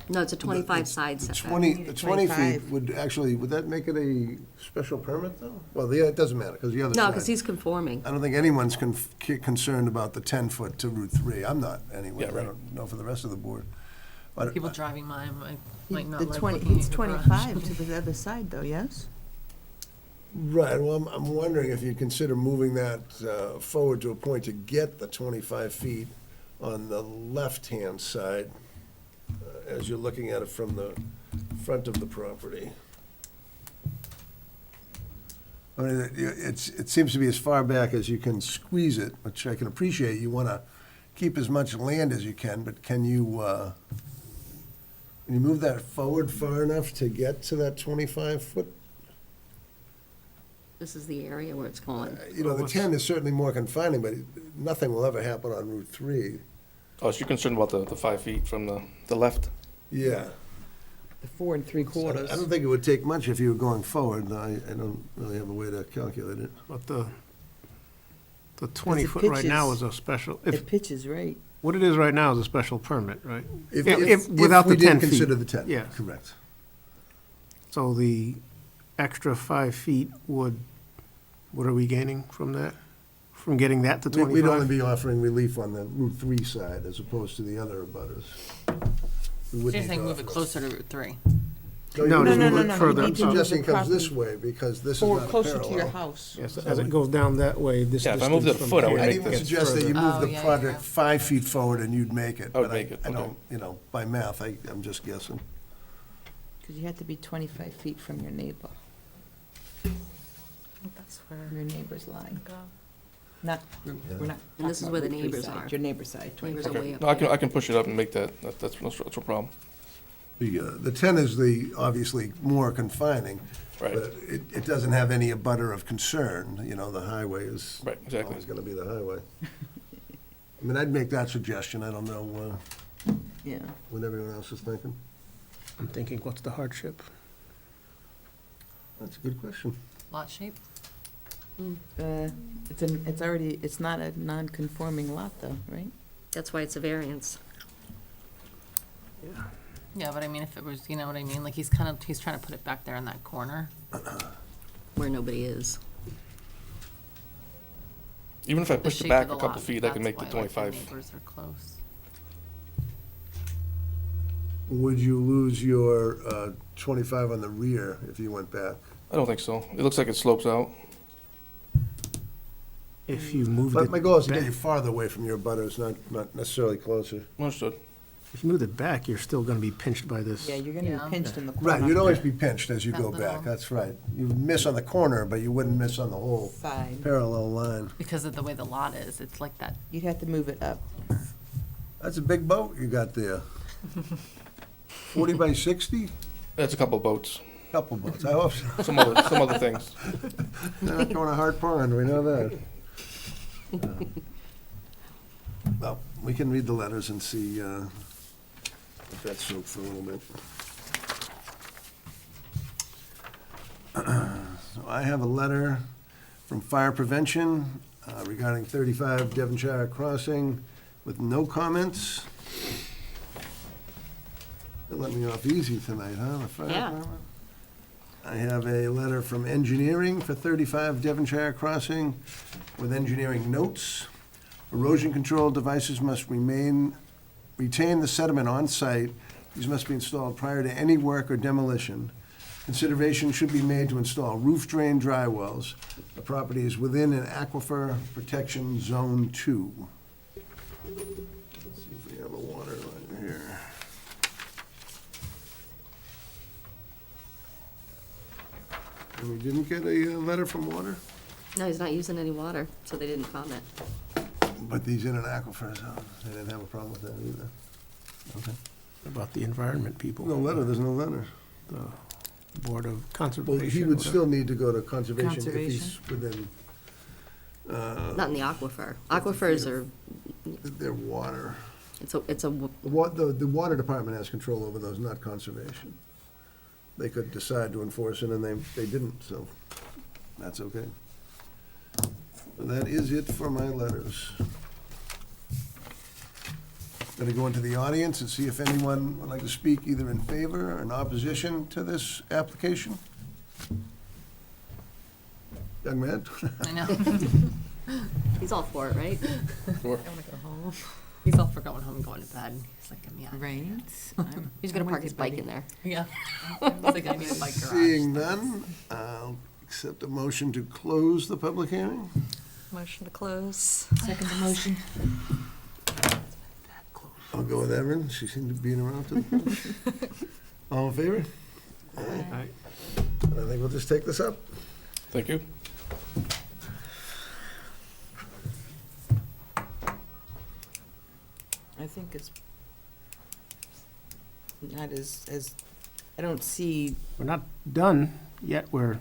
No, it's a 25 side setback. 20, the 20 feet 25. would actually, would that make it a special permit, though? Well, yeah, it doesn't matter, because the other side. No, because he's conforming. I don't think anyone's concerned about the 10-foot to Route 3. I'm not, anyway. Yeah, right. I don't know for the rest of the board. But People driving by might not The like 20, looking it's at your garage. 25 to the other side, though, yes? Right, well, I'm wondering if you consider moving that forward to a point to get the 25 feet on the left-hand side, as you're looking at it from the front of the property. I mean, it seems to be as far back as you can squeeze it, which I can appreciate. You want to keep as much land as you can, but can you move that forward far enough to get to that 25-foot? This is the area where it's going. You know, the 10 is certainly more confining, but nothing will ever happen on Route 3. Oh, so you're concerned about the 5 feet from the left? Yeah. The 4 3/4. I don't think it would take much if you were going forward. I don't really have a way to calculate it. But the 20 foot right now is a special, It pitches right. what it is right now is a special permit, right? If Without we the 10 did feet. consider the 10. Yeah. Correct. So the extra 5 feet would, what are we gaining from that? From getting that to We'd only 25? be offering relief on the Route 3 side as opposed to the other abutters. we So would you're need saying to move it authorize. closer to Route 3? you No, would just move move it it no, further. you I'm need to move suggesting it the comes this property way, because this is forward, not closer to your parallel. house. Yes, as it goes down that way, this Yeah, if I moved distance it a from foot, I would here I'd make even the- gets suggest that you further. move Oh, the yeah, yeah, project yeah. 5 feet forward and you'd make it. I would but make it, I okay. don't, by math, I'm just guessing. Because you have to be 25 feet from your neighbor, That's where. from your neighbor's line. Not, we're not. And this is talking where the about Route 3 neighbors side, are. Your neighbor's side, Neighbors 25. are way Okay, up no, I there. can push it up and make that, that's no problem. The 10 is obviously more confining, Right, but it doesn't have any abutter of concern, the highway is right, exactly. always gonna be the highway. I mean, I'd make that suggestion, I don't know Yeah. what everyone else is thinking. I'm thinking, what's the hardship? That's a good question. Lot shape? It's not a non-conforming lot though, right? That's why it's a variance. Yeah, but I mean, if it was, you know what I mean? Like, he's trying to put it back there in that corner. Where nobody is. Even if I The pushed it shape back of the a couple lot, feet, I can make the that's why, like, 25. neighbors are close. Would you lose your 25 on the rear if you went back? I don't think so. It looks like it slopes out. If you moved But it my goal is to get back- you farther away from your butters, not necessarily closer. Understood. If you moved it back, you're still gonna be pinched by this. Yeah, you're gonna Yeah. be pinched in the corner. Right, you'd always be pinched as you That go little- back, that's right. You miss on the corner, but you wouldn't miss on the whole Side. parallel line. Because of the way the lot is, it's like that. You'd have to move it up. That's a big boat you got there. 40 by 60? That's a couple boats, Couple boats, I hope so. some other things. They're not going to Hart Pond, we know that. Well, we can read the letters and see if that's soaked for a little bit. So I have a letter from Fire Prevention regarding 35 Devonshire Crossing with no comments. They let me off easy tonight, huh? the fire Yeah. department? I have a letter from Engineering for 35 Devonshire Crossing with engineering notes. Erosion control devices must retain the sediment on site. These must be installed prior to any work or demolition. Consideration should be made to install roof drain dry wells. The property is within an aquifer protection zone 2. Let's see if we have a water line here. And we didn't get a letter from water, No, he's not using any water, so they didn't comment. but these in an aquifer zone. They didn't have a problem with that either. Okay. About the environment people. No letter, there's no letter. The Board of Well, Conservation. he would whatever. still need to go to conservation if he's within Not in the aquifer. Aquifers are, their water. it's a, The water department has control over those, not conservation. They could decide to enforce it, and they didn't, so that's okay. That is it for my letters. Going to go into the audience and see if anyone would like to speak either in favor or in opposition to this application. Young man? I know. he's all for it, right? Sure. He's all for going home and going to bed. He's like, yeah. Right. He's gonna park his bike in there. Yeah. He's like, I need a bike garage. Seeing none, I'll accept a motion to close the public hearing. Motion to close. Second the motion. I'll go with Erin, she seemed to be around to the All in favor? Aye. I think we'll just take this up. Thank you. I think it's not as, I don't see. We're not done yet, we're,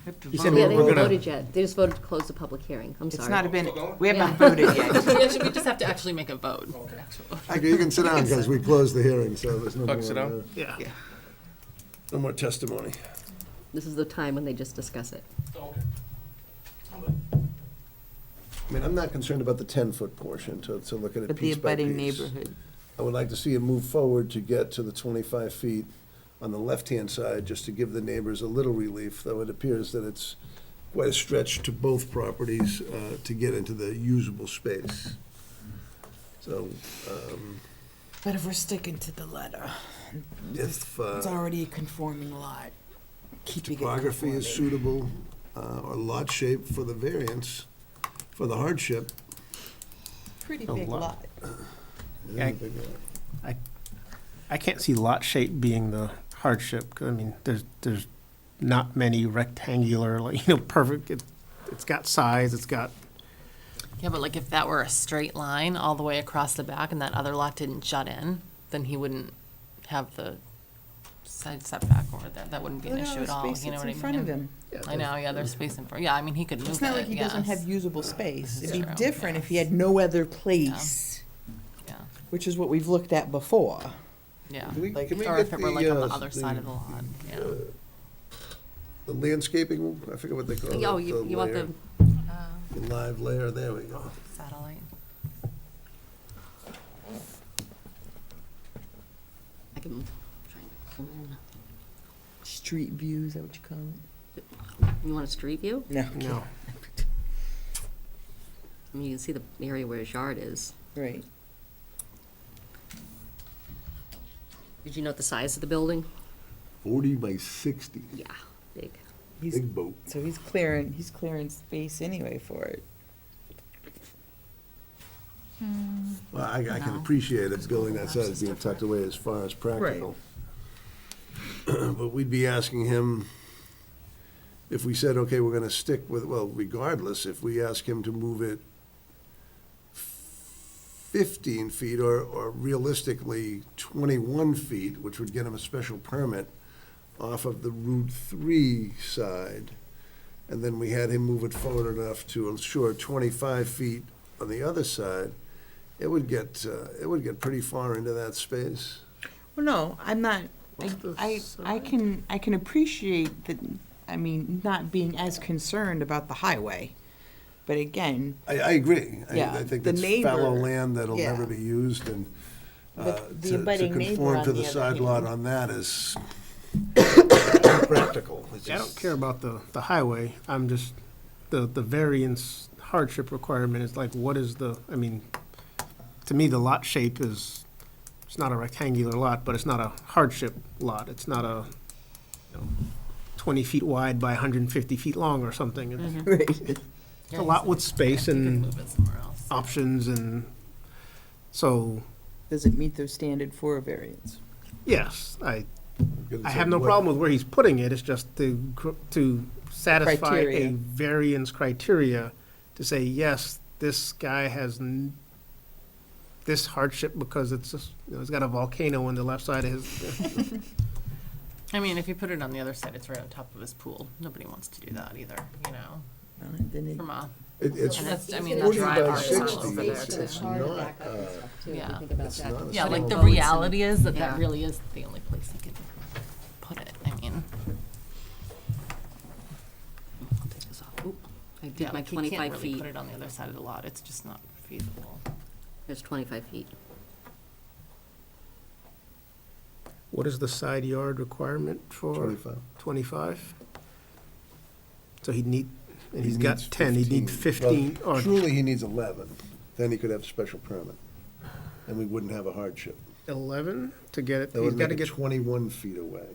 You said Yeah, we're they haven't gonna- voted yet. They just voted to close the public hearing. I'm It's sorry. not been, we Yeah. haven't voted yet. Actually, we just have to actually make a vote. Actual- Okay, you can sit down, because we closed the hearing, so there's no I more, can sit down? yeah. no more testimony. This is the time when they just discuss it. I mean, I'm not concerned about the 10-foot portion, to look at it But the piece by abutting piece. neighborhood. I would like to see it move forward to get to the 25 feet on the left-hand side, just to give the neighbors a little relief, though it appears that it's quite a stretch to both properties to get into the usable space. So, But if we're sticking to the letter, If it's already a conforming lot. Keeping it topography is conforming. suitable, or lot shape for the variance, for the hardship. Pretty A big lot. lot. yeah, I- big lot. I can't see lot shape being the hardship, 'cause, I mean, there's not many rectangular, like, perfect, it's got size, it's got, Yeah, but like if that were a straight line all the way across the back and that other lot didn't jut in, then he wouldn't have the side setback over there. That wouldn't be an Look issue how at all, space you know it's what I in mean? front of him. I know, yeah, there's space in front. Yeah, I mean, he could move it, It's not like he doesn't yes. have usable space. It'd be True, different if he yes. had no other place, Yeah, which is what we've looked at before. yeah. Can we- Like, can we or get if it were like on the the, other side of the lot, yeah. The landscaping, I forget what they call it. Oh, you want layer. the, The live layer, there we go. Satellite. I can try and zoom Street view, is that what you call it? in. You want a street view? No. no. I mean, you can see the area where his yard is. Right. Did you note the size of the building? 40 by 60, Yeah, big. He's, big boat. so he's clearing space anyway for it. Well, I can No. appreciate it, building that size being tucked away as far as practical. But we'd be asking him, if we said, okay, we're gonna stick with, well, regardless, if we ask him to move it 15 feet or realistically 21 feet, which would get him a special permit off of the Route 3 side, and then we had him move it forward enough to ensure 25 feet on the other side, it would get pretty far into that space. Well, no, I'm not, What's the I can appreciate that, I mean, not being as concerned about the highway. But again, I agree. Yeah, I think the that's fallow neighbor- land that'll yeah. never be used, and But the to abutting neighbor conform on to the the other side lot hand- on that is practical. It's I don't just- care about the highway, I'm just, the variance hardship requirement is like, what is the, I mean, to me, the lot shape is, it's not a rectangular lot, but it's not a hardship lot, it's not a, 20 feet wide by 150 feet long or something. It's right, a lot with space You could and move it somewhere else. options, and so, does it meet their standard for a variance? yes, I gonna say have no what- problem with where he's putting it, it's just to satisfy Criteria. a variance criteria, to say, yes, this guy has this hardship because it's just, he's got a volcano on the left side of his, I mean, if you put it on the other side, it's right on top of his pool. Nobody wants to do that either, you know, Then it- from a, It's and that's, I mean, the 40 drive by arc is all 60. over there It's too. not, Yeah. it's not a Yeah, like the small- reality is that Yeah. that really is the only place he could put it, I mean. I'll take this off. Oop, I Yeah, did my like he can't 25 really feet. put it on the other side of the lot. It's just not feasible. There's 25 feet. what is the side yard requirement for 25. 25? So he'd need, and He he's got needs 10, he'd need 15, Well, or, truly, he needs 11, then he could have a special permit, and we wouldn't have a hardship. 11 to get it, That he's would gotta make it get, 21 feet away,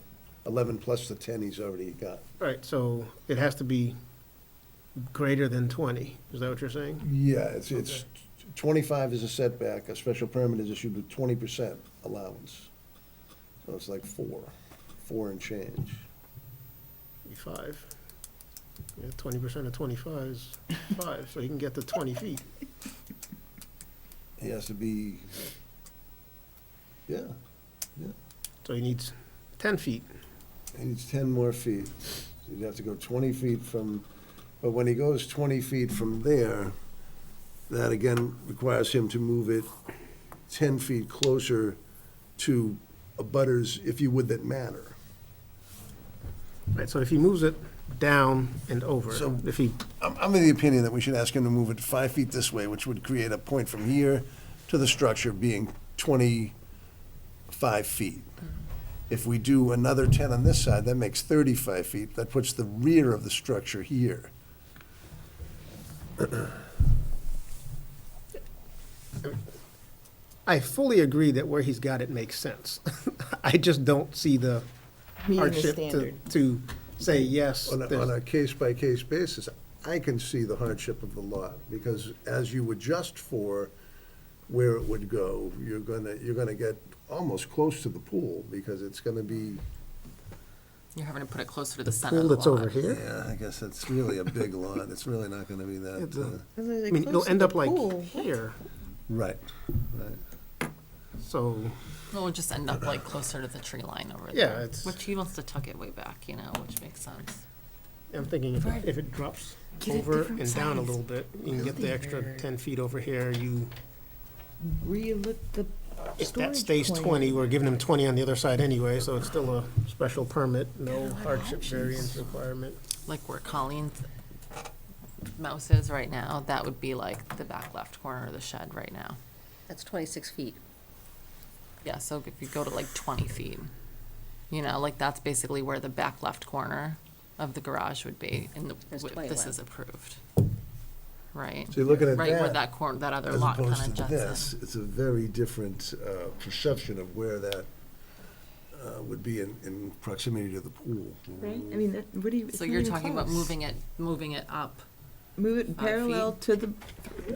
11 plus the 10 he's already got. right, so it has to be greater than 20, is that what you're saying? Yeah, it's 25 is a setback, a special permit is issued with 20% allowance. So it's like 4 and change. 5. Yeah, 20% of 25 is 5, so he can get to 20 feet. He has to be, yeah, So he needs 10 feet. he needs 10 more feet. He'd have to go 20 feet from, but when he goes 20 feet from there, that again requires him to move it 10 feet closer to abutters, if you would, that matter. Right, so if he moves it down and over, So- if he, I'm of the opinion that we should ask him to move it 5 feet this way, which would create a point from here to the structure being 25 feet. If we do another 10 on this side, that makes 35 feet. That puts the rear of the structure here. I fully agree that where he's got it makes sense. I just don't see the Meeting the hardship standard. to say yes. On there's- a case-by-case basis, I can see the hardship of the lot, because as you adjust for where it would go, you're gonna get almost close to the pool, because it's gonna be, You're having to put it closer to the The center of pool the that's lot. over here? yeah, I guess it's really a big lot. It's really not gonna be that, It's a- I I mean, it'll end up like here, right, right. so, Well, we'll just end up like closer to the tree line over there. yeah, it's, Which he wants to tuck it way back, you know, which makes sense. I'm thinking if it drops Get it over different and down a size. little bit, you can get the extra 10 feet over here, Relook the if that storage stays plan. 20, we're giving him 20 on the other side anyway, so it's still a special permit, no hardship variance requirement. Like where Colleen's mouse is right now, that would be like the back left corner of the shed right now. That's 26 feet. Yeah, so if you go to like 20 feet, you know, like that's basically where the back left corner of the garage would be, and There's if 20 this left. is approved. Right? So you're looking at Right where that, that corner, that other as lot kind opposed of to juts this, in. it's a very different perception of where that would be in proximity to the pool. Right, I mean, what do you? So you're talking about moving it up. Move it 5 parallel feet? to the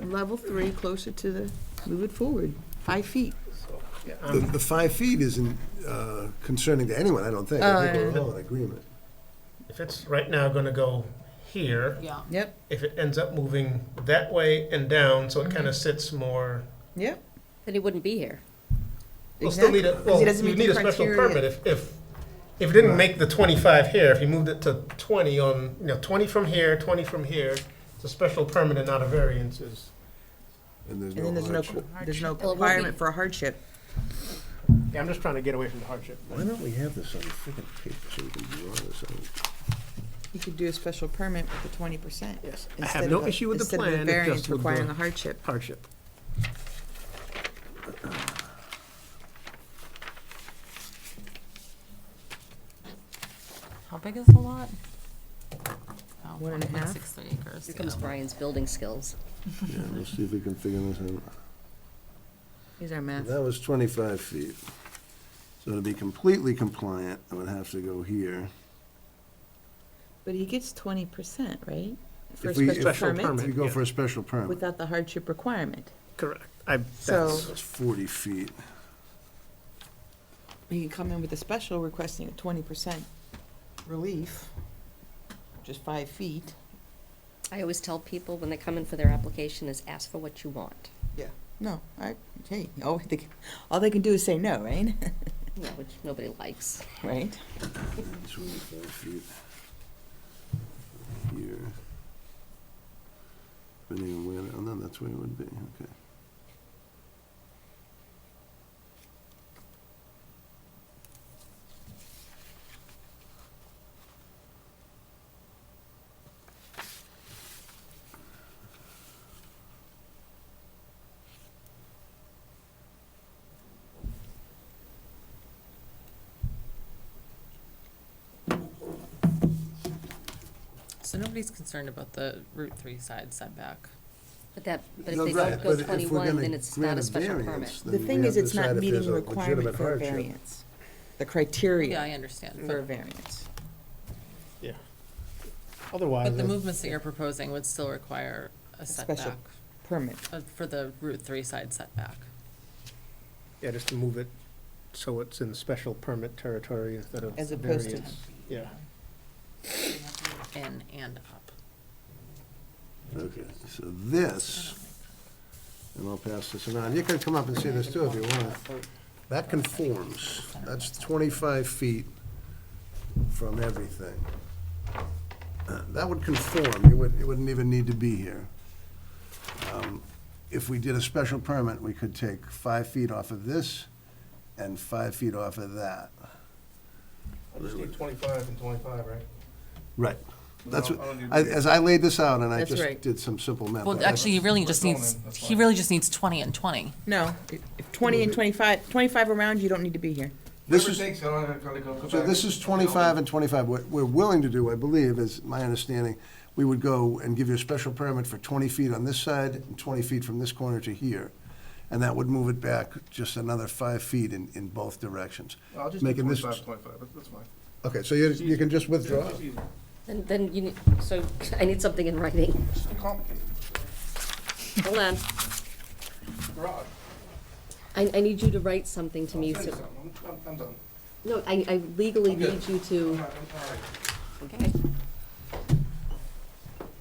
level 3, closer to the, move it forward, 5 feet. The 5 feet isn't concerning to anyone, I don't think. I think we're all in agreement. If it's right now gonna go here, Yeah. Yep, if it ends up moving that way and down, so it kind of sits more, yep. Then he wouldn't be here. we'll still need a, Exactly, 'cause well, he doesn't you meet need the a special criteria. permit if it didn't make the 25 here, if you moved it to 20 on, 20 from here, 20 from here, it's a special permit and not a variance is. And there's And then no there's no, hardship. there's no Well, it won't be- requirement for a hardship. Yeah, I'm just trying to get away from the hardship. Why don't we have this on freaking paper so we can draw this out? You could do a special permit with the 20%. Yes, I instead have no of a- issue with the instead of a plan, it's variance just with requiring the a hardship. hardship. How big is the lot? Oh, 1.5? 1.63 acres. Here comes yeah. Brian's building skills. Yeah, let's see if we can figure this out. Here's our math. That was 25 feet. So to be completely compliant, I would have to go here. But he gets 20%, right? For a If we- special Special permit, permit. If you go Yeah. for a special permit, without the hardship requirement. Correct. So- That's, that's 40 feet. He can come in with a special requesting a 20% relief, just 5 feet. I always tell people when they come in for their application is ask for what you want. No, all they can do is say no, right? Yeah, which nobody likes. Right? 25 feet. Here. Depending on where, oh no, that's where it would be, okay. So nobody's concerned about the Route 3 side setback. But if No, they right, don't but go if we're 21, gonna then it's grant not a special variance, permit. then The we thing have is, to it's not decide if meeting there's the a requirement legitimate for a hardship. variance. The Yeah, criteria I understand. for a But, variance. yeah. Otherwise, but the movements that you're proposing would still require a special setback Permit. for the Route 3 side setback. yeah, just to move it so it's in special permit territory instead of As opposed to- variance. Yeah. In and up. Okay, so this, and I'll pass this around, you can come up and see this too if you want. That conforms, that's 25 feet from everything. That would conform, you wouldn't even need to be here. If we did a special permit, we could take 5 feet off of this and 5 feet off of that. I just need 25 and 25, right? Right. That's I what, don't need- as I laid this out, and I That's just right. did some simple math. Well, but I- actually, he really just needs, 20 and 20. No, if 20 and 25, 25 around, you don't need to be here. This is, so this is 25 and 25. What we're willing to do, I believe, is my understanding, we would go and give you a special permit for 20 feet on this side and 20 feet from this corner to here. and that would move it back just another 5 feet in both directions. I'll just Making this- 25, that's fine. Okay, so you can just withdraw? Then you need, so I need something in writing. It's too complicated. Hold on. Garage. I need you to write something to me, so, I'm done. no, I legally I'm good. need you to, All right. okay.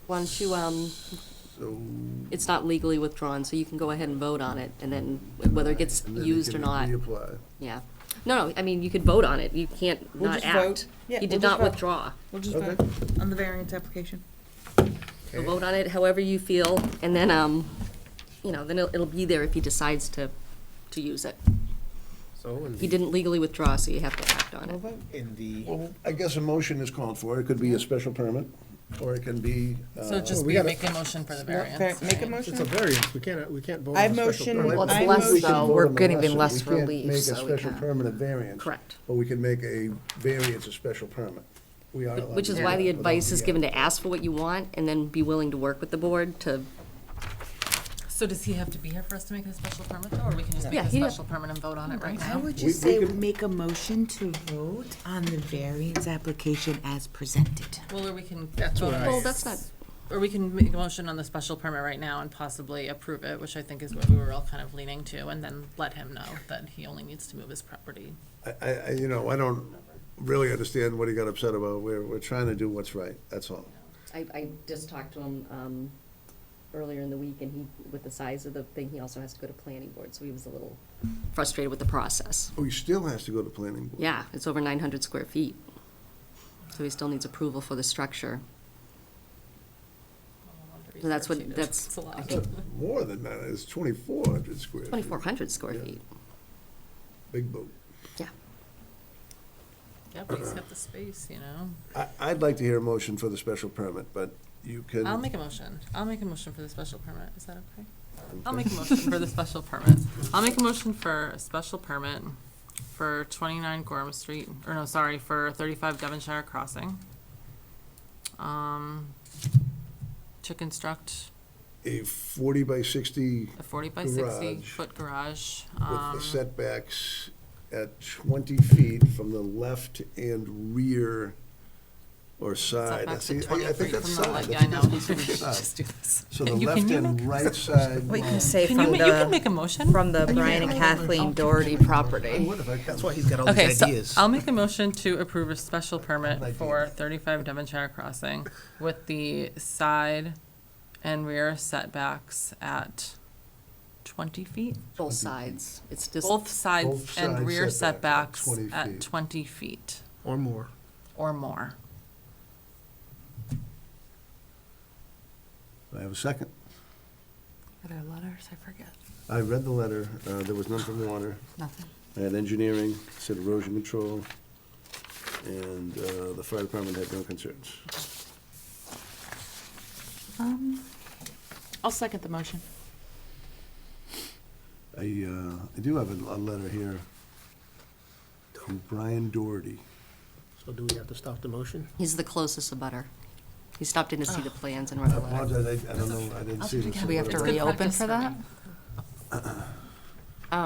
Why don't you, So. it's not legally withdrawn, so you can go ahead and vote on it, and then whether it gets and then used or can not, reapply. yeah. No, I mean, you could vote on it, you can't We'll not just vote. act. Yeah, You we'll did just not vote. withdraw. We'll just Okay. vote on the variance application. So vote on it however you feel, and then, then it'll be there if he decides to use it. So He didn't legally withdraw, so you have to act on it. in the, Well, I guess a motion is called for. It could be a special permit, or it can be. So it'd just we be gotta- make a motion for the variance. Make a right? motion. it's a variance, we can't vote I on a special motion- permit. Well, it's I less motion- We can though, vote we're on the getting lesser. less We relief, can't so make a we special can. permit a variance. Correct. But we can make a variance a special permit. We are allowed Which to is do why that the without advice is the, given to ask for what you want, and then be willing to work with the board to, So does he have to be here for us to make a special permit, though, or we can just make Yeah, a he- special permit and vote on it right I now? would We- just we say can- make a motion to vote on the variance application as presented. Well, or we can That's vote what on I- well, this- that's not, Or we can make a motion on the special permit right now and possibly approve it, which I think is what we were all kind of leaning to, and then let him know that he only needs to move his property. I don't really understand what he got upset about. We're trying to do what's right, that's all. I just talked to him, earlier in the week, and with the size of the thing, he also has to go to planning board, so he was a little frustrated with the process. Oh, he still has to go to planning board? Yeah, it's over 900 square feet, so he still needs approval for the structure. So that's what- that's- It's a lot. It's more than that, it's 2,400 square feet. 2,400 square Yeah. feet, Big boat. yeah. Yeah, but he's got the space, you know? I'd like to hear a motion for the special permit, but you can. I'll make a motion. I'll make a motion for the special permit. Is that okay? I'll make a motion for the special permit. I'll make a motion for a special permit for 29 Gorham Street, or no, sorry, for 35 Devonshire Crossing. To construct A 40 by 60 a 40 by 60 Garage. foot garage. with the setbacks at 20 feet from the left and rear or side. Setbacks See, at 20 I think feet that's from the, side. like, I yeah, I think know. that's supposed to be side. Just do this. So the You- left can you and make- right side. We wall. can say Can from you can make a motion? from the Brian and Kathleen Doherty property. What if I can- That's why he's got all Okay, these so ideas. I'll make a motion to approve a special permit Idea. for 35 Devonshire Crossing with the side and rear setbacks at 20 feet? Both sides, it's just. Both sides Both and side rear setbacks setbacks at 20 at feet. 20 feet Or more. or more. Do I have a second? Are there letters? I forget. I read the letter. There was none from water. Nothing. I had engineering, said erosion control, and the fire department had no concerns. I'll second the motion. I do have a letter here from Brian Doherty. So do we have to stop the motion? He's the closest abutter. He stopped in to see the plans and I wrote a letter. apologize, I don't know, I didn't see this. Do we have to It's good reopen practice for for that?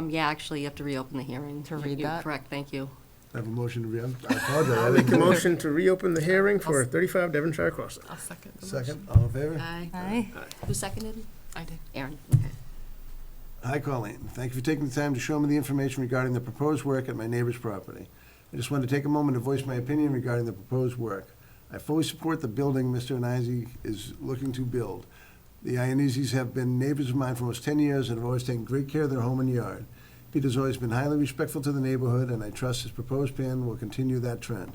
me. Yeah, actually, you have to reopen the hearing. To You- read you're that? Correct, thank you. I have a motion to reopen. I apologize. I I'll make a didn't- motion to reopen the hearing for 35 Devonshire Crossing. I'll second the motion. Second, all in favor? Aye. Who seconded? I did. Aaron, okay. Hi, Colleen. Thank you for taking the time to show me the information regarding the proposed work at my neighbor's property. I just wanted to take a moment to voice my opinion regarding the proposed work. I fully support the building Mr. Anizzi is looking to build. The Ionizis have been neighbors of mine for almost 10 years and have always taken great care of their home and yard. Peter's always been highly respectful to the neighborhood, and I trust his proposed plan will continue that trend.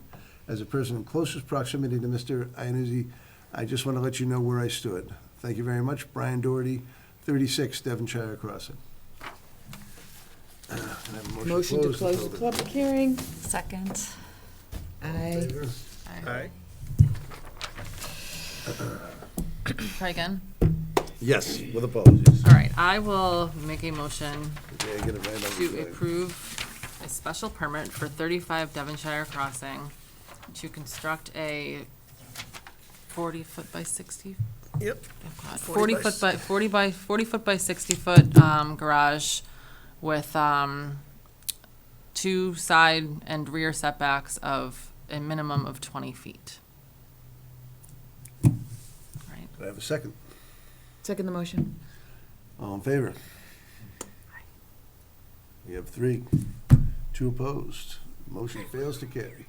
As a person in closest proximity to Mr. Ionizzi, I just want to let you know where I stood. Thank you very much, Brian Doherty, 36 Devonshire Crossing. Can I have a Motion to close the public- public hearing. Second. Aye. Favor? Aye. Try again. Yes, with apologies. All right, I will make a motion Yeah, get it right on the to slide. approve a special permit for 35 Devonshire Crossing to construct a 40 foot by 60 Yep. 40 foot by 40 foot by 60 foot garage with 2 side and rear setbacks of a minimum of 20 feet. Right. Do I have a second? Second the motion. All in favor? We have 3, 2 opposed. Motion fails to carry.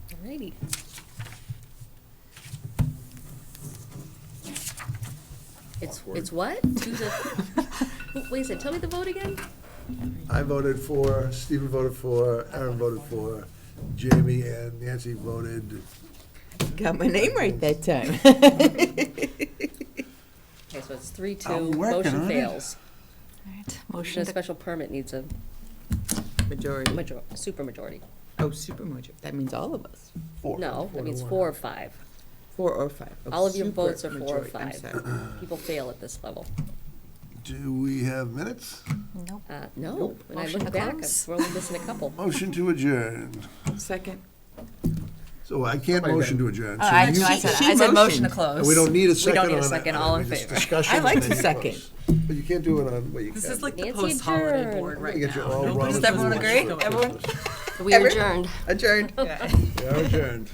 Alrighty. It's what? Wait a second, tell me the vote again? I voted for, Stephen voted for, Aaron voted for, Jamie and Nancy voted. Got my name right that time. Okay, so it's 3-2, I'm working motion on it. fails. All right, The motion to, special permit needs a Majority. supermajority. Oh, super majority. That means all of us. 4. No, that means 4 or 5. 4 or 5. Oh, All of your super votes are 4 or majority. I'm 5. sorry. People fail at this level. Do we have minutes? nope. No, when I Motion look to back, close. we're only missing a couple. Motion to adjourn. Second. So I can't motion to adjourn. Oh, So I, you- no, I She said motion to motioned. close. We don't need a second on We don't need a it. second, all in It's favor. discussion I like and the then you second. close. But you can't do it on, well, you can. This is like the Nancy post-holiday adjourned. board Let right me get you now. all Nobody's Robert's Does everyone rules agree? for Everyone? Christmas. We Ever? adjourned. Adjourned. We are adjourned.